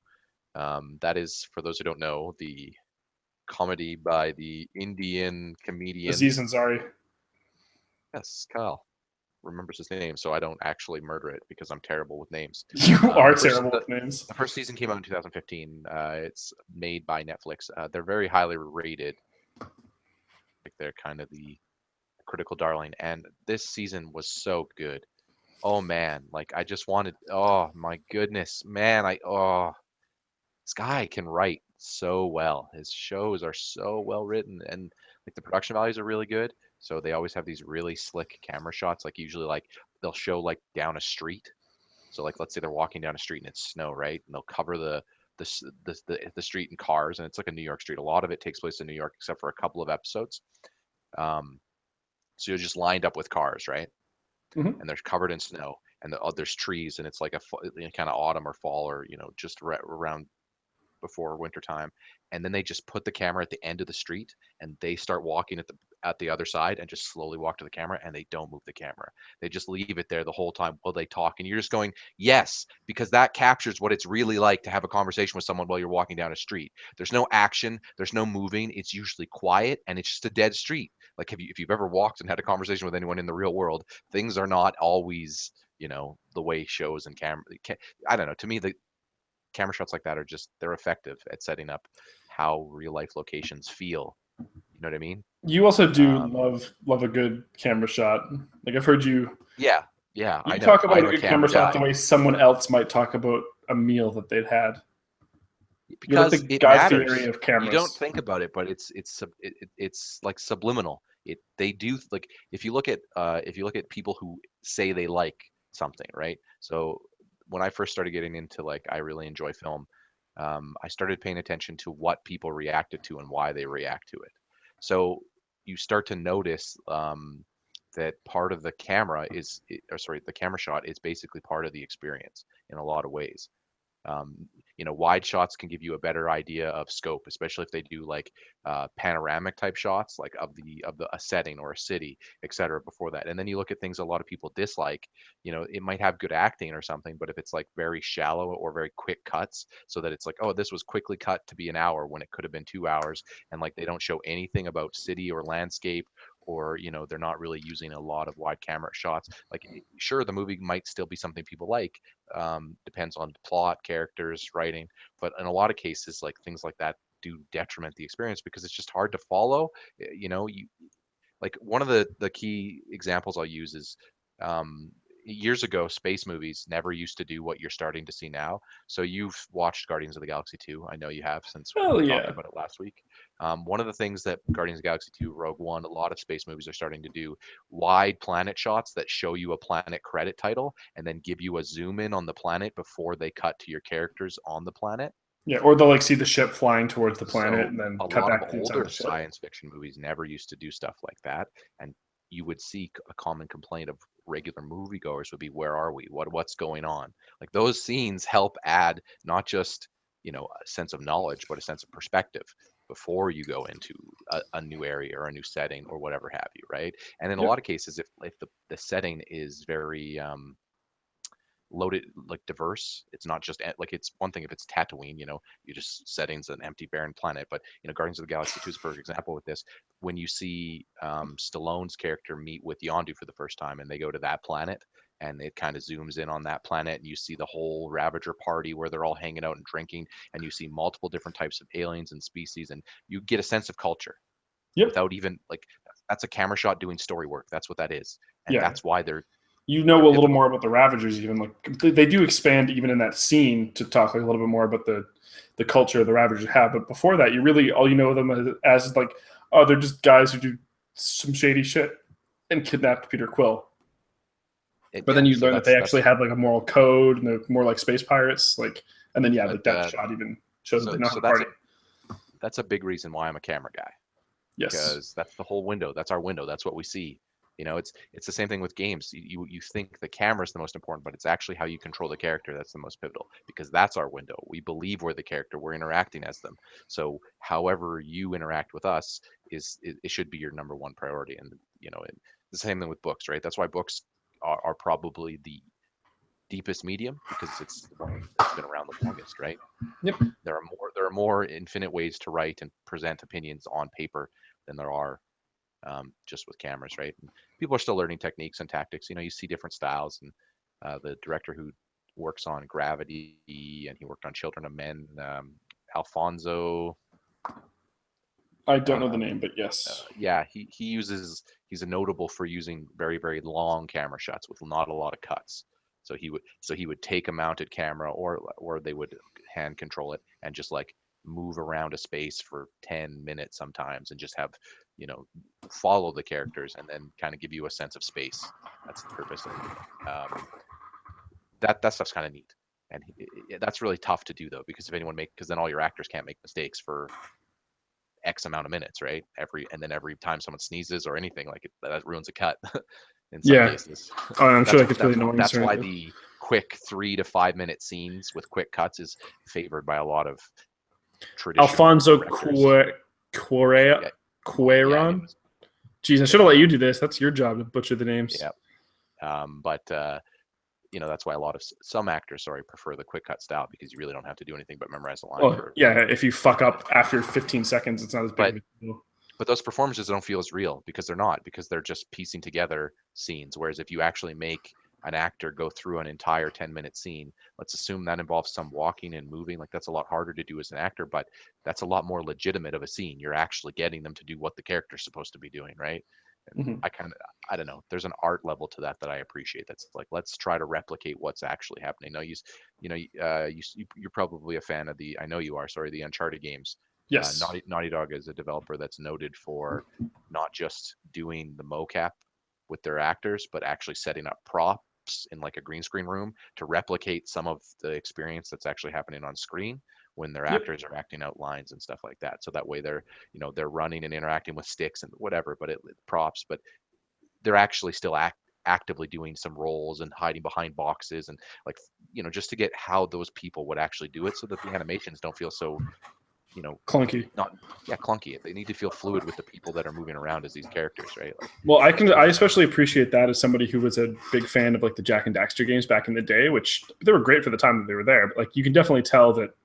That is, for those who don't know, the comedy by the Indian comedian. Aziz Ansari. Yes, Kyle remembers his name, so I don't actually murder it because I'm terrible with names. You are The first terrible with names. the first season came out in 2015. It's made by Netflix. They're very highly rated. Like they're kind of the critical darling, and this season was so good. Oh man, like I just wanted. Oh my goodness, man! This guy can write so well. His shows are so well written, and like the production values are really good. So they always have these really slick camera shots. Like usually, like they'll show like down a street. So like let's say they're walking down a street and it's snow, right? And they'll cover the street in cars, and it's like a New York street. A lot of it takes place in New York, except for a couple of episodes. Um, so you're just lined up with cars, right? Mm-hmm. And they're covered in snow, and there's trees, and it's like kind of autumn or fall, or just around before wintertime, and then they just put the camera at the end of the street and they start walking at the other side and just slowly walk to the camera, and they don't move the camera. They just leave it there the whole time while they talk, and you're just going, yes, because that captures what it's really like to have a conversation with someone while you're walking down a street. There's no action, there's no moving, it's usually quiet, and it's just a dead street. Like if you've ever walked and had a conversation with anyone in the real world, things are not always the way shows and camera. I don't know, to me the camera shots like that are just they're effective at setting up how real life locations feel. You know what I mean? You also do Um, love a good camera shot. Like I've heard yeah, yeah, you I know. talk about I'm a a good camera camera shot the guy way someone else might talk about a meal that they've had. You're like the because it Guy Fieri matters. of You don't cameras. think about it, but it's like subliminal. They do like if you look at people who say they like something, right? So when I first started getting into like I really enjoy film, I started paying attention to what people reacted to and why they react to it. So you start to notice that part of the camera or sorry, the camera shot is basically part of the experience in a lot of ways. Um, wide shots can give you a better idea of scope, especially if they do like panoramic type shots, like of the a setting or a city, etc. Before that, and then you look at things a lot of people dislike. It might have good acting or something, but if it's like very shallow or very quick cuts, so that it's like, oh, this was quickly cut to be an hour when it could have been 2 hours, and like they don't show anything about city or landscape, or they're not really using a lot of wide camera shots. Like, sure, the movie might still be something people like, depends on the plot, characters, writing, but in a lot of cases, like things like that do detriment the experience because it's just hard to follow. You like, one of the key examples I'll use is, um, years ago, space movies never used to do what you're starting to see now. So you've watched Guardians of the Galaxy 2. I know you have, since we Oh were talking yeah. about it last week. One of the things that Guardians of the Galaxy 2, Rogue One, a lot of space movies are starting to do, wide planet shots that show you a planet credit title and then give you a zoom in on the planet before they cut to your characters on the planet. Yeah, or they'll like see the ship flying towards the planet So and then a cut lot of back to the inside of older the ship. science fiction movies never used to do stuff like that, and you would see a common complaint of regular moviegoers would be, "Where are we? What's going on?" Like, those scenes help add not just a sense of knowledge, but a sense of perspective before you go into a new area or a new setting or whatever have you, right? And in a Yep. lot of cases, if the setting is very loaded, like diverse, it's not just like, it's one thing if it's Tatooine, you just settings an empty barren planet, but Guardians of the Galaxy 2 is a perfect example with this. When you see Stallone's character meet with Yondu for the first time, and they go to that planet, and it kind of zooms in on that planet, and you see the whole Ravager party where they're all hanging out and drinking, and you see multiple different types of aliens and species, and you get a sense of culture Yep. without even, like, that's a camera shot doing story work. That's what that is, and Yeah. that's why they're You know they're a little difficult. more about the Ravagers, even like they do expand even in that scene to talk like a little bit more about the culture the Ravagers have. But before that, you really all you know them as is like, oh, they're just guys who do some shady shit and kidnapped Peter Quill. But then Yeah, you so learn that they that's actually have like a moral code and they're more like space pirates. Like, and then yeah, but like that shot even shows that so they know how so to party. that's a big reason why I'm a camera guy, Yes. because that's the whole window. That's our window. That's what we see. It's the same thing with games. You think the camera is the most important, but it's actually how you control the character that's the most pivotal, because that's our window. We believe we're the character. We're interacting as them. So however you interact with us it should be your number one priority. And the same thing with books, right? That's why books are probably the deepest medium, because it's the one that's been around the longest, right? Yep. There are more infinite ways to write and present opinions on paper than there are just with cameras, right? And people are still learning techniques and tactics. You see different styles, and the director who works on Gravity, and he worked on Children of Men, Alfonso. I don't know the Uh, name, but yes. yeah, he's a notable for using very, very long camera shots with not a lot of cuts. So he would take a mounted camera, or they would hand control it and just like move around a space for 10 minutes sometimes, and just have you know follow the characters and then kind of give you a sense of space. That's the purpose. And that stuff's kind of neat. And that's really tough to do, though, because then all your actors can't make mistakes for X amount of minutes, right? Every time someone sneezes or anything, like, that ruins a cut in some Yeah. cases. Oh, I'm sure That's that gets really that's annoying. that's Sorry. why the quick 3 to 5 minute scenes with quick cuts is favored by a lot of traditional Alfonso directors. Yeah, yeah, Cuaron. Jeez, I should have let you do this. That's your job to butcher the names. yeah. But that's why a lot of some actors, sorry, prefer the quick cut style, because you really don't have to do anything but memorize the line Well, for yeah, if you fuck 5 minutes. up after 15 seconds, it's not as big of But a deal. but those performances don't feel as real, because they're not, because they're just piecing together scenes. Whereas if you actually make an actor go through an entire 10-minute scene, let's assume that involves some walking and moving, like, that's a lot harder to do as an actor, but that's a lot more legitimate of a scene. You're actually getting them to do what the character's supposed to be doing, right? And Mm-hmm. I don't know, there's an art level to that I appreciate. That's like, let's try to replicate what's actually happening. Now, you're probably a fan of I know you are, sorry, the Uncharted games. Yes. Naughty Dog is a developer that's noted for not just doing the mocap with their actors, but actually setting up props in like a green screen room to replicate some of the experience that's actually happening on screen when their Yep. actors are acting out lines and stuff like that. So that way they're running and interacting with sticks and whatever, but props, but they're actually still actively doing some roles and hiding behind boxes and like just to get how those people would actually do it so that the animations don't feel so you know Clunky. not clunky. They need to feel fluid with the people that are moving around as these characters, right? Like, Well, I especially appreciate that as somebody who was a big fan of like the Jack and Daxter games back in the day, which they were great for the time that they were there. But like you can definitely tell that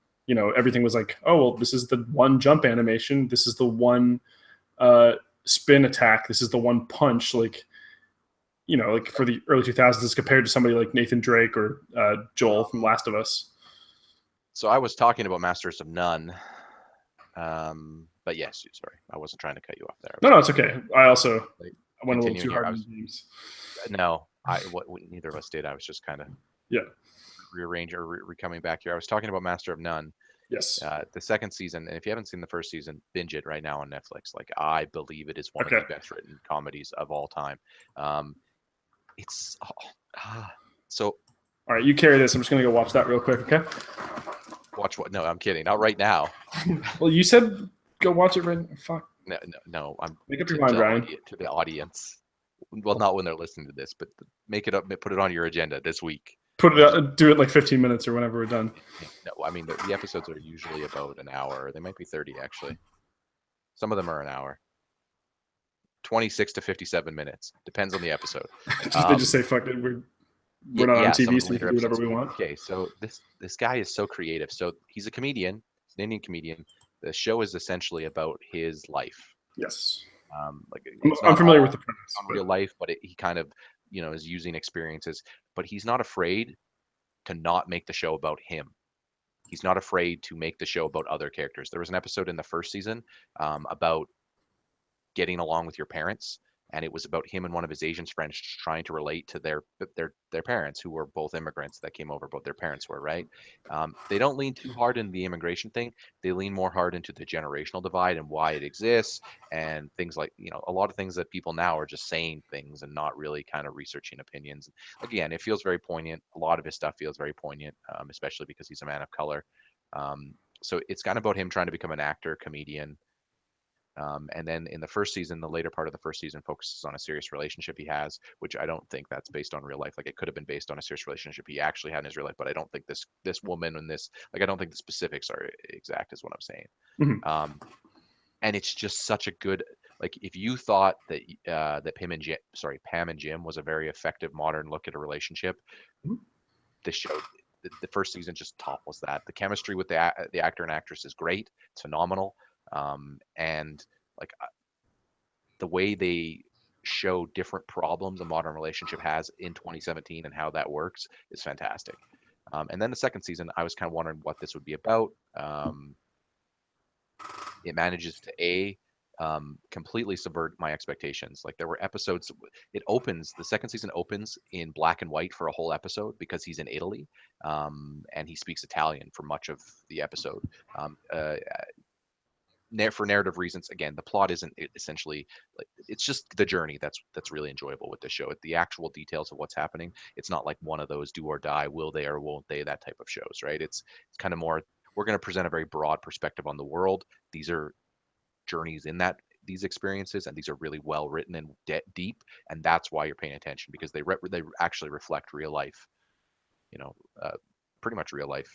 everything was like, oh well, this is the one jump animation, this is the one spin attack, this is the one punch. Like like for the early 2000s, as compared to somebody like Nathan Drake or Joel from Last of Us. so I was talking about Masters of None. But yes, sorry, I wasn't trying to cut you off there. No, it's okay. I also Like, went a little too here, hard on games. No, neither of us did. I was just kind of rearranging or coming back here. I was talking about Master of None. Yes. The second season, and if you haven't seen the first season, binge it right now on Netflix. Like, I believe it is one of the best written comedies of all time. It's so. All right, you carry this. I'm just gonna go watch that real quick. Okay. Watch what? No, I'm kidding. Not right now. Well, you said go watch it right. Fuck. No. I'm make up your mind, Ryan. To the audience. Well, not when they're listening to this, but make it up. Put it on your agenda this week. Put it. Do it like 15 minutes or whenever we're done. No, I mean the episodes are usually about an hour. They might be 30 actually. Some of them are an hour. 26 to 57 minutes. Depends on the episode. They just say fuck it. We're not on TV, so we can do whatever we want. Okay, so this guy is so creative. So he's a comedian. He's an Indian comedian. The show is essentially about his life. Yes. I'm familiar with the premise. On real life, but he kind of is using experiences. But he's not afraid to not make the show about him. He's not afraid to make the show about other characters. There was an episode in the first season about getting along with your parents, and it was about him and one of his Asian friends trying to relate to their parents, who were both immigrants that came over. Both their parents were, right. They don't lean too hard in the immigration thing. They lean more hard into the generational divide and why it exists, and things like a lot of things that people now are just saying things and not really kind of researching opinions. Again, it feels very poignant. A lot of his stuff feels very poignant, especially because he's a man of color. So it's kind of about him trying to become an actor, comedian. And then in the first season, the later part of the first season focuses on a serious relationship he has, which I don't think that's based on real life. Like, it could have been based on a serious relationship he actually had in his real life, but I don't think this woman and this, like, I don't think the specifics are exact, is what I'm saying. Mm-hmm. And it's just such a good, like, if you thought that that Pam and Jim was a very effective modern look at a relationship, this show, the first season just topples that. The chemistry with the actor and actress is great. It's phenomenal. And like the way they show different problems a modern relationship has in 2017 and how that works is fantastic. And then the second season, I was kind of wondering what this would be about. It manages to completely subvert my expectations. Like, there were episodes, the second season opens in black and white for a whole episode because he's in Italy, and he speaks Italian for much of the episode. For narrative reasons, again, the plot isn't essentially, like, it's just the journey that's really enjoyable with the show. The actual details of what's happening, it's not like one of those do or die, will they or won't they, that type of shows, right? It's kind of more, we're going to present a very broad perspective on the world. These are journeys in these experiences, and these are really well written and deep, and that's why you're paying attention, because they actually reflect real life, pretty much real life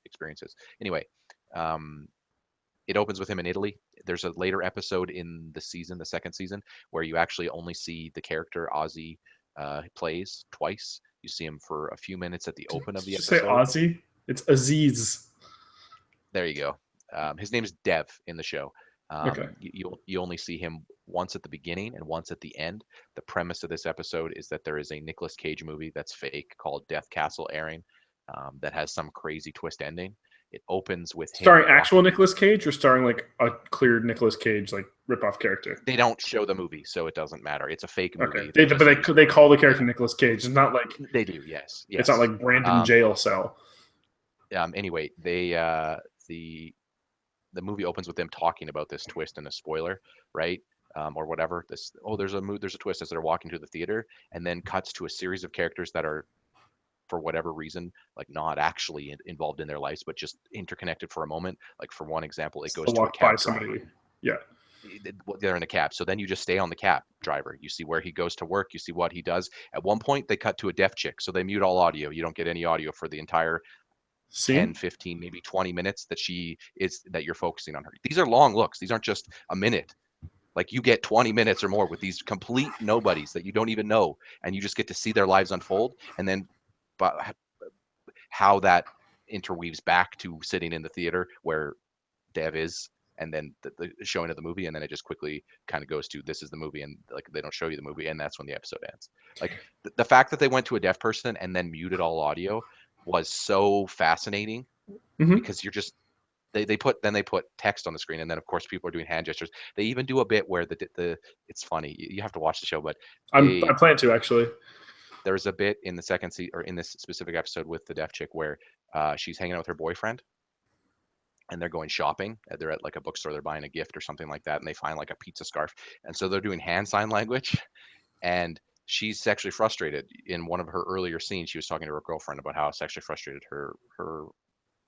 experiences. Anyway, it opens with him in Italy. There's a later episode in the second season, where you actually only see the character Ozzy plays twice. You see him for a few minutes at the open of the episode. Say Ozzy? It's Aziz. There you go. His name is Dev in the show. Okay. You only see him once at the beginning and once at the end. The premise of this episode is that there is a Nicolas Cage movie that's fake called Death Castle airing, that has some crazy twist ending. It opens with starring actual Nicolas Cage, or starring like a clear Nicolas Cage like ripoff character. They don't show the movie, so it doesn't matter. It's a fake movie. Okay, but they call the character Nicolas Cage. It's not like they do. Yes. It's not like Brandon Jail Cell. Anyway, the movie opens with them talking about this twist and a spoiler, right? Or whatever. There's a twist as they're walking to the theater, and then cuts to a series of characters that are, for whatever reason, like, not actually involved in their lives, but just interconnected for a moment. Like, for one example, it goes to a cab driver. Yeah. they're in a cab. So then you just stay on the cab driver. You see where he goes to work. You see what he does. At one point, they cut to a deaf chick. So they mute all audio. You don't get any audio for the entire 10, Scene. 15, maybe 20 minutes that you're focusing on her. These are long looks. These aren't just a minute. Like you get 20 minutes or more with these complete nobodies that you don't even know. And you just get to see their lives unfold. And then but how that interweaves back to sitting in the theater where Dev is, and then the showing of the movie, and then it just quickly kind of goes to this is the movie, and like they don't show you the movie, and that's when the episode ends. Like the fact that they went to a deaf person and then muted all audio was so fascinating Hmm. because you're just they put text on the screen, and then of course people are doing hand gestures. They even do a bit where the it's funny, you have to watch the show, but I plan to actually. there's a bit in the second season or in this specific episode with the deaf chick where she's hanging out with her boyfriend and they're going shopping. They're at like a bookstore, they're buying a gift or something like that, and they find like a pizza scarf. And so they're doing hand sign language. And she's sexually frustrated. In one of her earlier scenes, she was talking to her girlfriend about how sexually frustrated her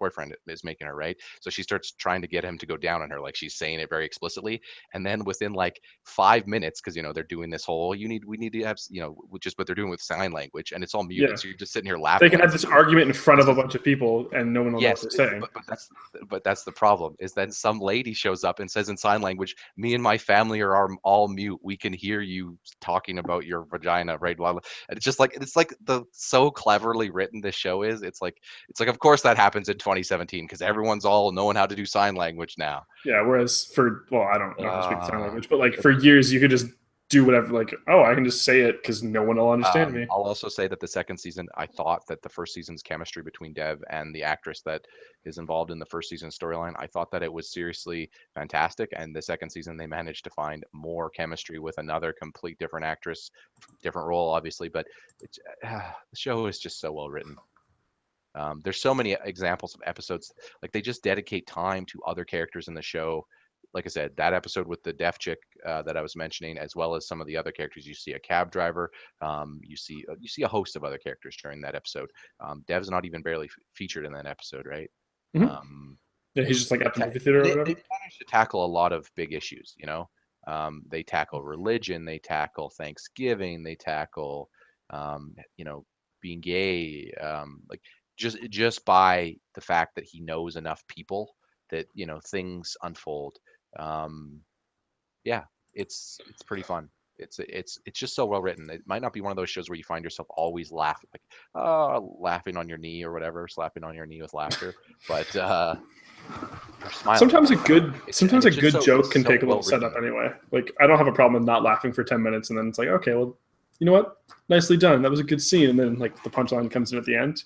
boyfriend is making her, right? So she starts trying to get him to go down on her, like she's saying it very explicitly. And then within like 5 minutes, because they're doing this whole we need to have but they're doing with sign language and it's all Yeah, muted. So you're just sitting here they laughing can like have this argument in front of this a is bunch of people, and no one will know what yes, they're saying. but that's the problem is then some lady shows up and says in sign language, "Me and my family are all mute. We can hear you talking about your vagina, right?" Blah, blah. And it's like the so cleverly written this show is. It's like of course that happens in 2017 because everyone's all knowing how to do sign language now. Yeah, whereas I don't know how to speak sign Uh, language, but like for years you could just do whatever. Like, oh, I can just say it because no one will understand me. I'll also say that the second season, I thought that the first season's chemistry between Dev and the actress that is involved in the first season storyline, I thought that it was seriously fantastic. And the second season, they managed to find more chemistry with another complete different actress, different role, obviously. But it's, the show is just so well written. There's so many examples of episodes like they just dedicate time to other characters in the show. Like I said, that episode with the deaf chick that I was mentioning, as well as some of the other characters. You see a cab driver. You see a host of other characters during that episode. Dev's not even barely featured in that episode, right? Hmm. Um, Yeah, he's just like they at the movie theater or they whatever. managed to tackle a lot of big issues. They tackle religion, they tackle Thanksgiving, they tackle um, you know being gay, like just by the fact that he knows enough people that things unfold. Um, yeah, it's pretty fun. It's just so well written. It might not be one of those shows where you find yourself always laughing, like laughing on your knee or whatever, slapping on your knee with laughter, but you're smiling the Sometimes whole time. sometimes a good joke It's can so take a little well setup written. anyway. Like I don't have a problem with not laughing for 10 minutes, and then it's like, okay, well, you know what? Nicely done. That was a good scene, and then like the punchline comes in at the end.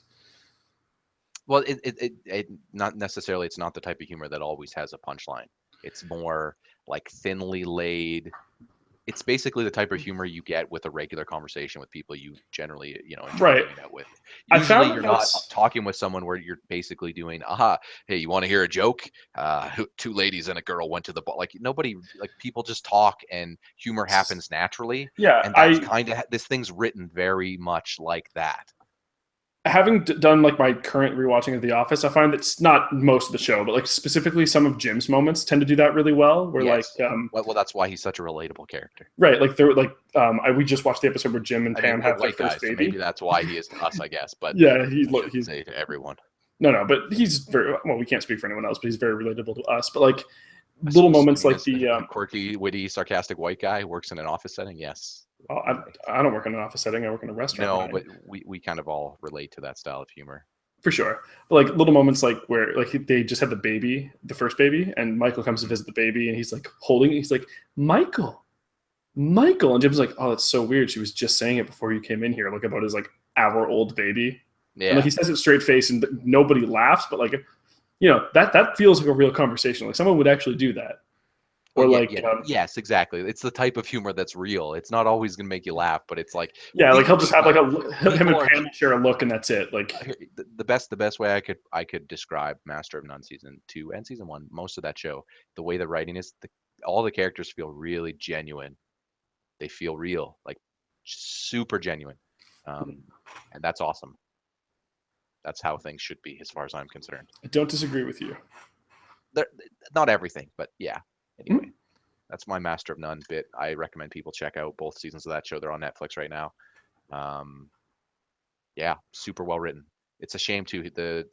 Well, it not necessarily. It's not the type of humor that always has a punchline. It's more like thinly laid. It's basically the type of humor you get with a regular conversation with people you generally, enjoy Right. hanging out with. I Usually, found you're that not that's talking with someone where you're basically doing, aha, hey, you want to hear a joke? Two ladies and a girl went to the bar. Like nobody, like people just talk and humor happens naturally, yeah. and that's kind of this thing's written very much like that. Having done like my current rewatching of The Office, I find that not most of the show, but like specifically some of Jim's moments tend to do that really well. Where like, Yes. Well, that's why he's such a relatable character. right, like there, like we just watched the episode where Jim and I mean, Pam we're have their white first guys, so maybe baby. that's why he is to us, I guess. But Yeah, I shouldn't he's say to everyone. no, but he's very well. We can't speak for anyone else, but he's very relatable to us. But like little moments Assuming like as the a quirky, witty, sarcastic white guy who works in an office setting, yes. well, I don't work in an office setting. I work in a restaurant, No, Ryan, but we kind of all relate to that style of humor. for sure. But like little moments like where like they just had the baby, the first baby, and Michael comes to visit the baby, and he's like holding it. He's like, Michael, and Jim's like, oh, that's so weird. She was just saying it before you came in here. Like about his like hour-old baby, and like Yeah. he says it straight face, and nobody laughs. But like, that feels like a real conversation. Like someone would actually do that, Well, or yeah, like yeah, yes, exactly. It's the type of humor that's real. It's not always going to make you laugh, but it's like yeah, like people he'll just have like him people and are Pam share a look, and that's it. Like the best way I could describe Master of None season 2 and season 1, most of that show, the way the writing is, all the characters feel really genuine. They feel real, like super genuine, um, and that's awesome. That's how things should be, as far as I'm concerned. I don't disagree with you. They're, not everything, but yeah. Hmm? Anyway, That's my Master of None bit. I recommend people check out both seasons of that show. They're on Netflix right now. Yeah, super well written. It's a shame too. Aziz,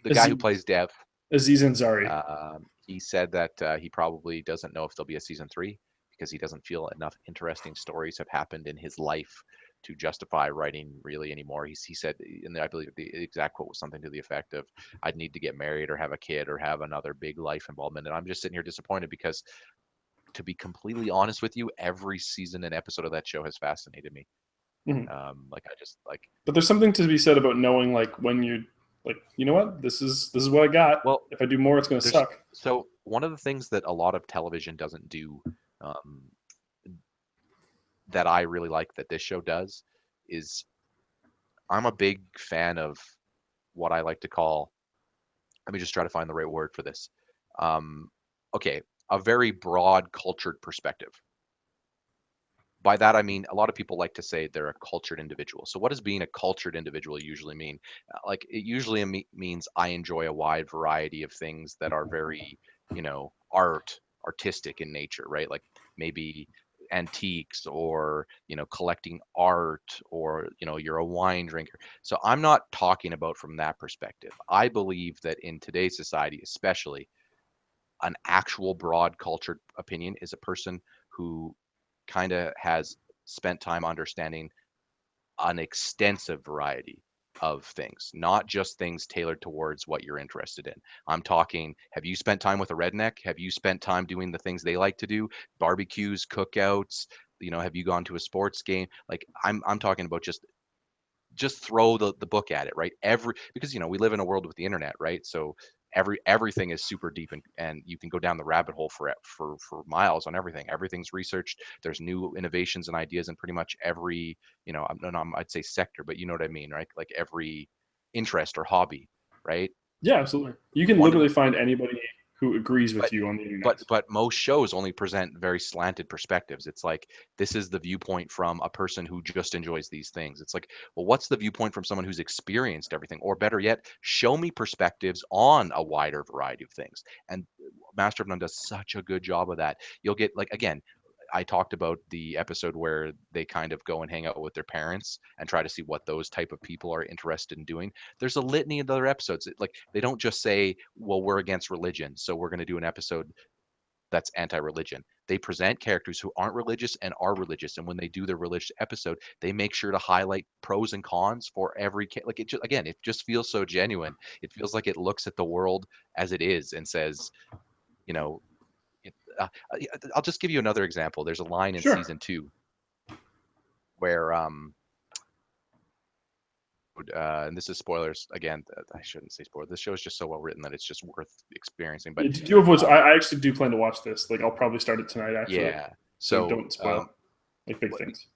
the guy who plays Dev, Aziz Ansari. he said that he probably doesn't know if there'll be a season 3 because he doesn't feel enough interesting stories have happened in his life to justify writing really anymore. He said, and I believe the exact quote was something to the effect of, "I'd need to get married or have a kid or have another big life involvement." And I'm just sitting here disappointed because, to be completely honest with you, every season and episode of that show has fascinated me. Like I just like. But there's something to be said about knowing, like, when you're like, you know what, this is what I got. Well, if I do more, it's going to suck. So one of the things that a lot of television doesn't do, that I really like that this show does, is I'm a big fan of what I like to call. Let me just try to find the right word for this. Okay, a very broad, cultured perspective. By that, I mean, a lot of people like to say they're a cultured individual. So what does being a cultured individual usually mean? Like, it usually means I enjoy a wide variety of things that are very, artistic in nature, right? Like maybe antiques, or, collecting art, or, you're a wine drinker. So I'm not talking about from that perspective. I believe that in today's society, especially, an actual broad cultured opinion is a person who kind of has spent time understanding an extensive variety of things, not just things tailored towards what you're interested in. I'm talking, have you spent time with a redneck? Have you spent time doing the things they like to do? Barbecues, cookouts, have you gone to a sports game? Like, I'm talking about just throw the book at it, right? Because we live in a world with the internet, right? So everything is super deep, and you can go down the rabbit hole for miles on everything. Everything's researched. There's new innovations and ideas in pretty much every, I'd say sector, but you know what I mean, right? Like every interest or hobby, right? Yeah, absolutely. You can literally find anybody who agrees with you on the internet. But most shows only present very slanted perspectives. It's like, this is the viewpoint from a person who just enjoys these things. It's like, well, what's the viewpoint from someone who's experienced everything? Or better yet, show me perspectives on a wider variety of things. And Master of None does such a good job of that. You'll get, like, again, I talked about the episode where they kind of go and hang out with their parents and try to see what those type of people are interested in doing. There's a litany of other episodes. Like, they don't just say, well, we're against religion, so we're going to do an episode that's anti-religion. They present characters who aren't religious and are religious, and when they do their religious episode, they make sure to highlight pros and cons for every like, it just, again, it just feels so genuine. It feels like it looks at the world as it is and says, you know, I'll just give you another example. There's a line in season 2 where and this is spoilers again. I shouldn't say spoilers. This show is just so well written that it's just worth experiencing. But do you have I actually do plan to watch this. Like, I'll probably start it tonight, actually. Yeah. So don't spoil like big things.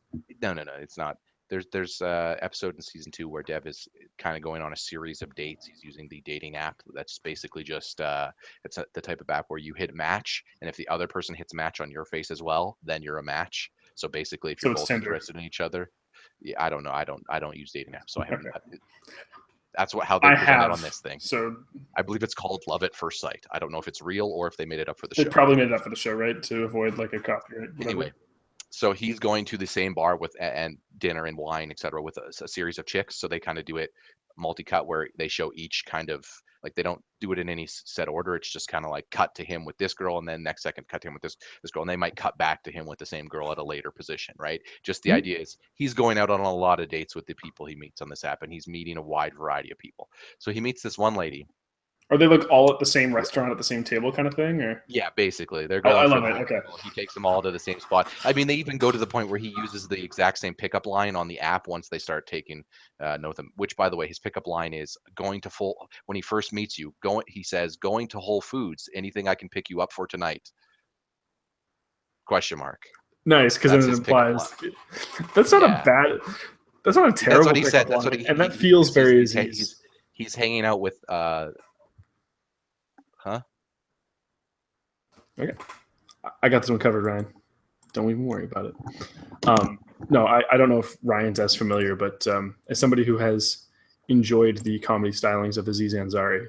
No, it's not. There's episode in season 2 where Dev is kind of going on a series of dates. He's using the dating app that's basically just it's the type of app where you hit match, and if the other person hits match on your face as well, then you're a match. So basically, if you're both interested in each other, yeah, I don't know. I don't use dating apps, so I haven't. Okay. That's how they present it on this thing. So I believe it's called Love at First Sight. I don't know if it's real or if they made it up for the show. They probably made it up for the show, right, to avoid like a copyright. Anyway. So he's going to the same bar with and dinner and wine, etc., with a series of chicks. So they kind of do it multi-cut where they show each kind of, like, they don't do it in any set order. It's just kind of like cut to him with this girl, and then next second cut to him with this girl, and they might cut back to him with the same girl at a later position, right? Just the idea is he's going out on a lot of dates with the people he meets on this app, and he's meeting a wide variety of people. So he meets this one lady. Are they like all at the same restaurant at the same table kind of thing? Or yeah, basically they're going. I love it. Okay. He takes them all to the same spot. I mean, they even go to the point where he uses the exact same pickup line on the app once they start taking note of them. Which, by the way, his pickup line is going to full. When he first meets you, he says, "Going to Whole Foods. Anything I can pick you up for tonight?" Question mark. Nice, because then it implies that's not a bad. That's not a terrible. That's what he said. That's what and that feels very easy. He's hanging out with. Okay, I got this one covered, Ryan. Don't even worry about it. No, I don't know if Ryan's as familiar, but as somebody who has enjoyed the comedy stylings of Aziz Ansari,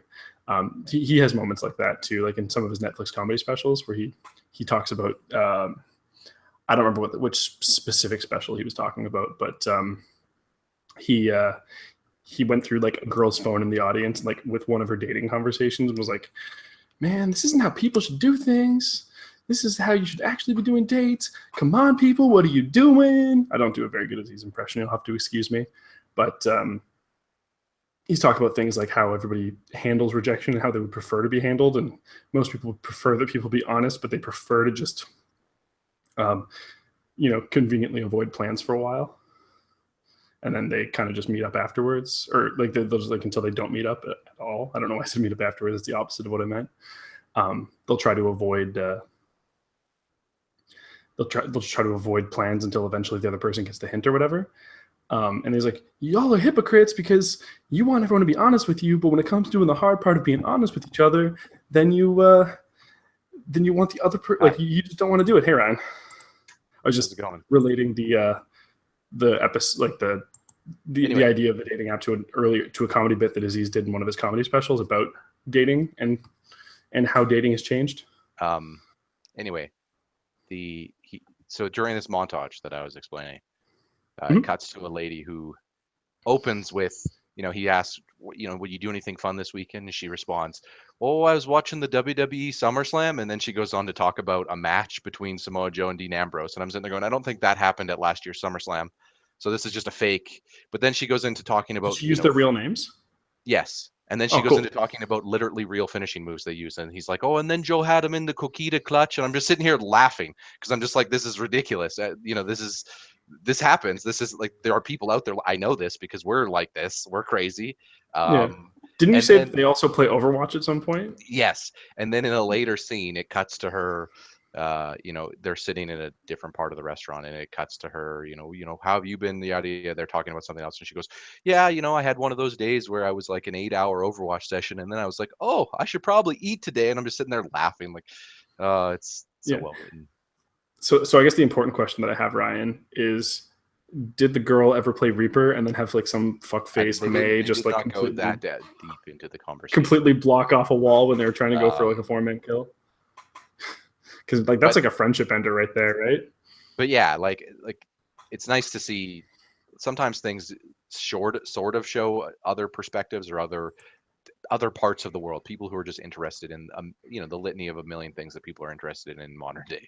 He has moments like that too, like in some of his Netflix comedy specials where he talks about I don't remember which specific special he was talking about, but he he went through like a girl's phone in the audience, like with one of her dating conversations, and was like, "Man, this isn't how people should do things. This is how you should actually be doing dates. Come on, people, what are you doing?" I don't do a very good Aziz impression. You'll have to excuse me, but he's talked about things like how everybody handles rejection and how they would prefer to be handled, and most people would prefer that people be honest, but they prefer to just conveniently avoid plans for a while, and then they kind of just meet up afterwards, or like they'll just like until they don't meet up at all. I don't know why I said meet up afterwards. It's the opposite of what I meant. They'll try to avoid they'll try to avoid plans until eventually the other person gets the hint or whatever. And he's like, y'all are hypocrites because you want everyone to be honest with you, but when it comes to doing the hard part of being honest with each other, then you want the other like you just don't want to do it. Hey Ryan, I was just relating the episode, like the idea of the dating app to a comedy bit that Aziz did in one of his comedy specials about dating and how dating has changed. Anyway, so during this montage that I was explaining, it cuts to a lady who opens with, he asks, would you do anything fun this weekend? And she responds, "Oh, I was watching the WWE SummerSlam." And then she goes on to talk about a match between Samoa Joe and Dean Ambrose. And I'm sitting there going, I don't think that happened at last year's SummerSlam. So this is just a fake. But then she goes into talking about. Did she use their real names? Yes. And then she goes into talking about literally real finishing moves they use. And he's like, "Oh, and then Joe had him in the Coquita clutch." And I'm just sitting here laughing because I'm just like, this is ridiculous. This happens. This is like, there are people out there. I know this because we're like this. We're crazy. Didn't you say that they also play Overwatch at some point? Yes. And then in a later scene, it cuts to her. They're sitting in a different part of the restaurant, and it cuts to her. How have you been? The idea they're talking about something else, and she goes, "Yeah, I had one of those days where I was like an 8-hour Overwatch session, and then I was like, oh, I should probably eat today." And I'm just sitting there laughing, like, it's so well written. So I guess the important question that I have, Ryan, is did the girl ever play Reaper and then have like some fuckface May just like completely go that deep into the conversation, completely block off a wall when they were trying to go for like a 4-man kill? Because like that's like a friendship ender right there, right? But yeah, like it's nice to see sometimes things sort of show other perspectives or other parts of the world, people who are just interested in the litany of a million things that people are interested in modern day.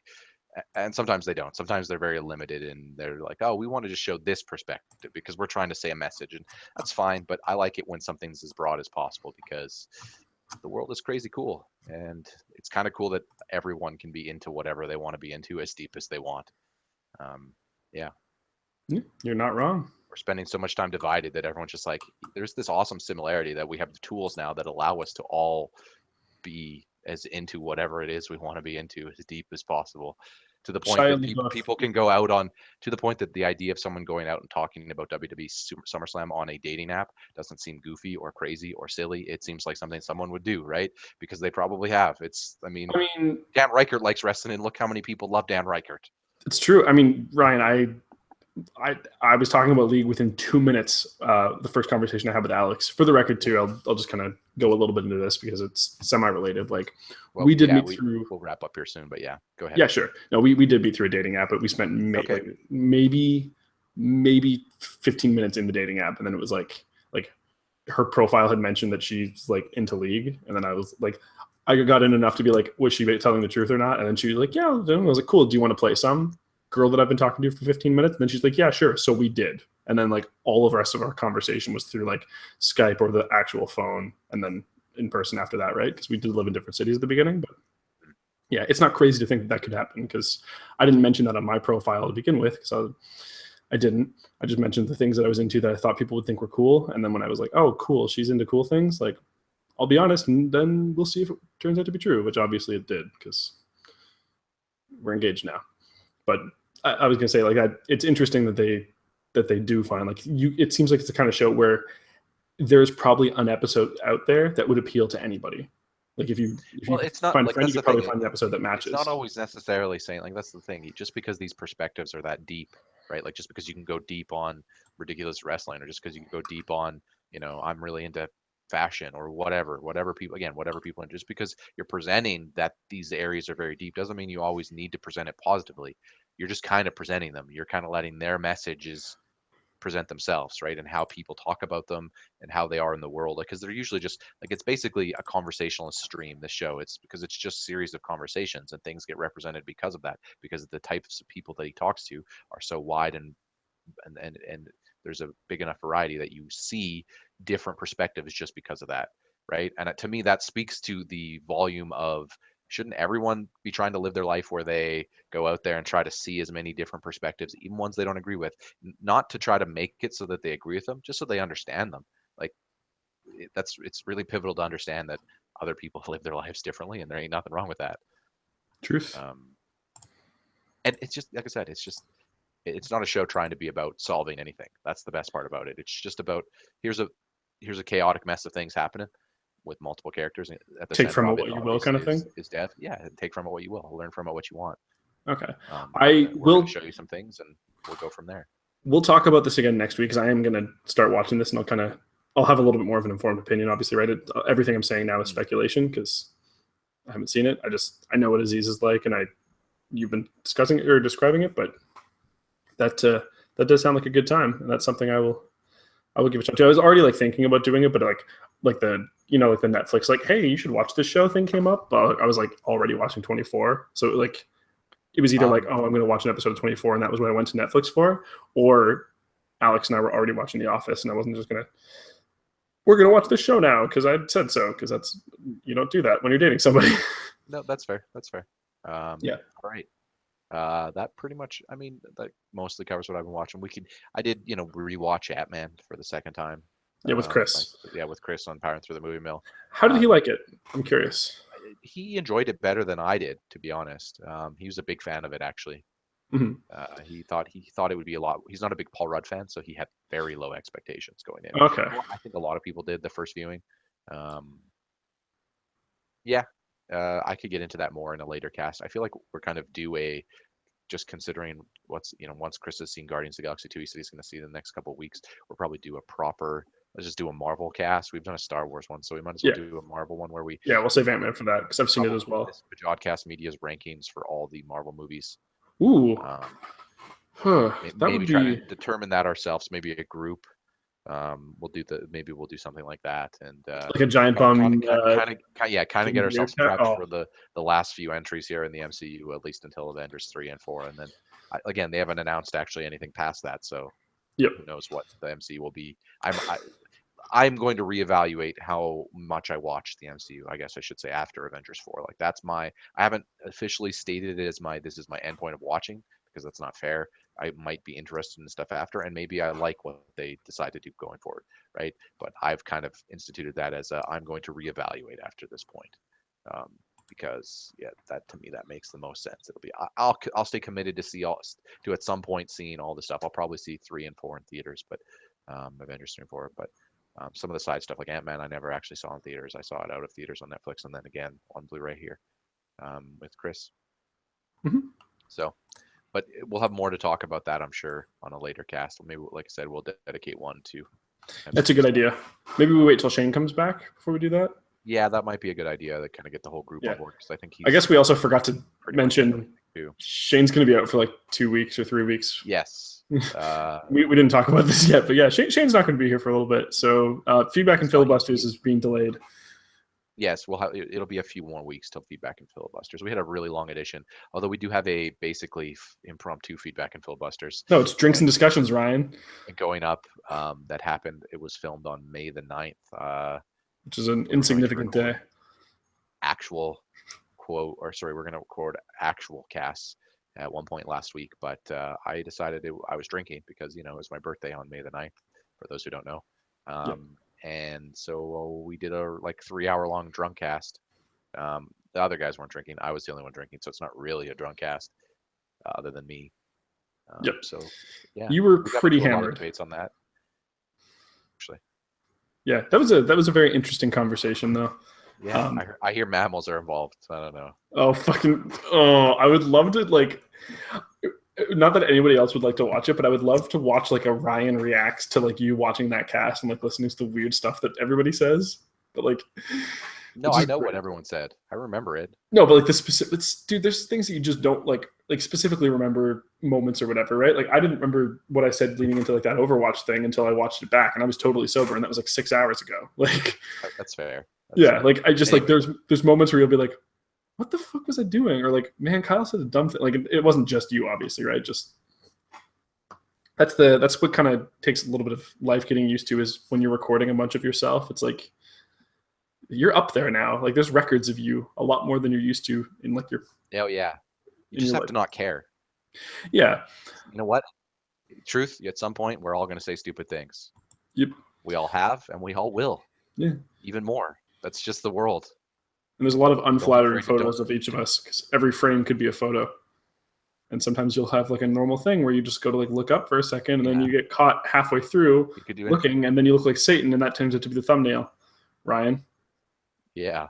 And sometimes they don't. Sometimes they're very limited and they're like, "Oh, we want to just show this perspective because we're trying to say a message," and that's fine. But I like it when something's as broad as possible because the world is crazy cool, and it's kind of cool that everyone can be into whatever they want to be into as deep as they want. Yeah, you're not wrong. We're spending so much time divided that everyone's just like, there's this awesome similarity that we have the tools now that allow us to all be as into whatever it is we want to be into as deep as possible, to the point that people can go out on, to the point that the idea of someone going out and talking about WWE SummerSlam on a dating app doesn't seem goofy or crazy or silly. It seems like something someone would do, right? Because they probably have. I mean, Dan Reichert likes wrestling, and look how many people love Dan Reichert. It's true. I mean, Ryan, I was talking about League within 2 minutes. The first conversation I had with Alex. For the record, too, I'll just kind of go a little bit into this because it's semi-related. Like, we did meet through. We'll wrap up here soon, but yeah, go ahead. Yeah, sure. No, we did meet through a dating app, but we spent maybe 15 minutes in the dating app, and then it was like her profile had mentioned that she's like into League, and then I was like, I got in enough to be like, was she telling the truth or not? And then she was like, yeah. I was like, cool. Do you want to play some? Girl that I've been talking to for 15 minutes. And then she's like, yeah, sure. So we did. And then like all of the rest of our conversation was through like Skype or the actual phone, and then in person after that, right? Because we did live in different cities at the beginning. But yeah, it's not crazy to think that could happen, because I didn't mention that on my profile to begin with, because I didn't. I just mentioned the things that I was into that I thought people would think were cool. And then when I was like, oh, cool, she's into cool things, like, I'll be honest, and then we'll see if it turns out to be true, which obviously it did, because we're engaged now. But I was gonna say, like, it's interesting that they do find, like, it seems like it's the kind of show where there's probably an episode out there that would appeal to anybody. Like if you it's not find like, a friend, you could probably find the episode that matches. It's not always necessarily saying, like, that's the thing. Just because these perspectives are that deep, right? Like, just because you can go deep on ridiculous wrestling, or just because you can go deep on, I'm really into fashion or whatever people, just because you're presenting that these areas are very deep doesn't mean you always need to present it positively. You're just kind of presenting them. You're kind of letting their messages present themselves, right? And how people talk about them and how they are in the world. Like, because they're usually just like, it's basically a conversationalist stream, the show. It's because it's just series of conversations and things get represented because of that, because the types of people that he talks to are so wide and there's a big enough variety that you see different perspectives just because of that, right? And to me, that speaks to the volume of, shouldn't everyone be trying to live their life where they go out there and try to see as many different perspectives, even ones they don't agree with, not to try to make it so that they agree with them, just so they understand them. Like, it's really pivotal to understand that other people live their lives differently, and there ain't nothing wrong with that. Truth. And it's just, like I said, it's not a show trying to be about solving anything. That's the best part about it. It's just about, here's a chaotic mess of things happening with multiple characters at the Take center from of it it, what you will, kind of thing. is death. Yeah, and take from it what you will. Learn from it what you want. Okay. We're going to show you some things, and we'll go from there. We'll talk about this again next week, because I am going to start watching this, and I'll have a little bit more of an informed opinion, obviously, right? Everything I'm saying now is speculation, because I haven't seen it. I know what Aziz is like, and you've been discussing it or describing it, but that does sound like a good time, and that's something I will give a shot to. I was already like thinking about doing it, but like the Netflix, like, hey, you should watch this show thing came up. I was like already watching 24, so like it was either like, oh, I'm going to watch an episode of 24, and that was what I went to Netflix for, or Alex and I were already watching The Office, and I wasn't just we're going to watch this show now because I said so, because you don't do that when you're dating somebody. No, that's fair. Yeah. All right. That pretty much, I mean, that mostly covers what I've been watching. I did, rewatch Ant-Man for the second time. Yeah, with Chris. With Chris on Powering Through the Movie Mill. How did he like it? I'm curious. He enjoyed it better than I did, to be honest. He was a big fan of it, actually. Mm-hmm. He thought it would be a lot. He's not a big Paul Rudd fan, so he had very low expectations going in. Okay. I think a lot of people did the first viewing. Yeah, I could get into that more in a later cast. I feel like we're kind of due just considering once Chris has seen Guardians of the Galaxy 2, he said he's going to see the next couple of weeks. We'll probably do a proper. Let's just do a Marvel cast. We've done a Star Wars one, so we might as well do a Marvel one where we. Yeah, we'll save Ant-Man for that, because I've seen it as well. Pajod Cast Media's rankings for all the Marvel movies. Ooh. Maybe try to determine that ourselves. Maybe a group. Maybe we'll do something like that, and like a giant bomb. Kind of get ourselves prepped for the last few entries here in the MCU, at least until Avengers 3 and 4, and then again, they haven't announced actually anything past that, so who knows what the MCU will be. I'm going to reevaluate how much I watched the MCU, I guess I should say, after Avengers 4. Like, I haven't officially stated it as this is my endpoint of watching, because that's not fair. I might be interested in stuff after, and maybe I like what they decide to do going forward, right? But I've kind of instituted that as I'm going to reevaluate after this point, because that to me that makes the most sense. It'll be I'll stay committed to at some point seeing all the stuff. I'll probably see 3 and 4 in theaters, but Avengers 3 and 4, but some of the side stuff like Ant-Man I never actually saw in theaters. I saw it out of theaters on Netflix, and then again on Blu-ray here with Chris. Mm-hmm. So. But we'll have more to talk about that, I'm sure, on a later cast. Maybe, like I said, we'll dedicate one to. That's a good idea. Maybe we wait till Shane comes back before we do that. Yeah, that might be a good idea to kind of get the whole group on board, because I think I guess we also forgot to mention Shane's going to be out for like 2 weeks or 3 weeks. Yes. We didn't talk about this yet, but yeah, Shane's not going to be here for a little bit. So feedback and filibusters is being delayed. Yes, it'll be a few more weeks till feedback and filibusters. We had a really long edition, although we do have a basically impromptu feedback and filibusters. No, it's drinks and discussions, Ryan. Going up, that happened. It was filmed on May the 9th. Which is an insignificant day. We're going to record actual casts at one point last week, but I decided I was drinking because, it was my birthday on May the 9th, for those who don't know. And so we did a 3-hour long drunk cast. The other guys weren't drinking. I was the only one drinking, so it's not really a drunk cast, other than me. So yeah, you were pretty hammered. A lot of debates on that, actually. Yeah, that was a very interesting conversation, though. Yeah, I hear mammals are involved. So I don't know. I would love to not that anybody else would like to watch it, but I would love to watch like a Ryan reacts to like you watching that cast and like listening to the weird stuff that everybody says. But like, No, I know what everyone said. I remember it. No, but like the specific, dude, there's things that you just don't like specifically remember moments or whatever, right? Like I didn't remember what I said leading into like that Overwatch thing until I watched it back, and I was totally sober, and that was like 6 hours ago. Like, that's fair. Fair. Like I just like there's moments where you'll be like, what the fuck was I doing? Or like, man, Kyle said a dumb thing. Like it wasn't just you, obviously, right? Just that's what kind of takes a little bit of life getting used to is when you're recording a bunch of yourself. It's like you're up there now. Like there's records of you a lot more than you're used to in like your. Oh yeah, you just have to not care. Yeah. You know what? Truth. At some point, we're all going to say stupid things. Yep. We all have, and we all will. Yeah. Even more. That's just the world. And there's a lot of unflattering photos of each of us because every frame could be a photo. And sometimes you'll have like a normal thing where you just go to like look up for a second, and then you get caught halfway through looking, and then you look like Satan, and that turns out to be the thumbnail. Ryan. Yeah,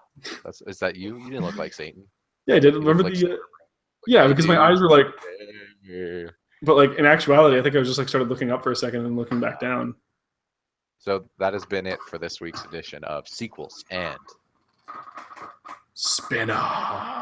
is that you? You didn't look like Satan. Yeah, I did. Remember the? Yeah, because my eyes were like. But like in actuality, I think I was just like started looking up for a second and then looking back down. So that has been it for this week's edition of Sequels and Spinoffs.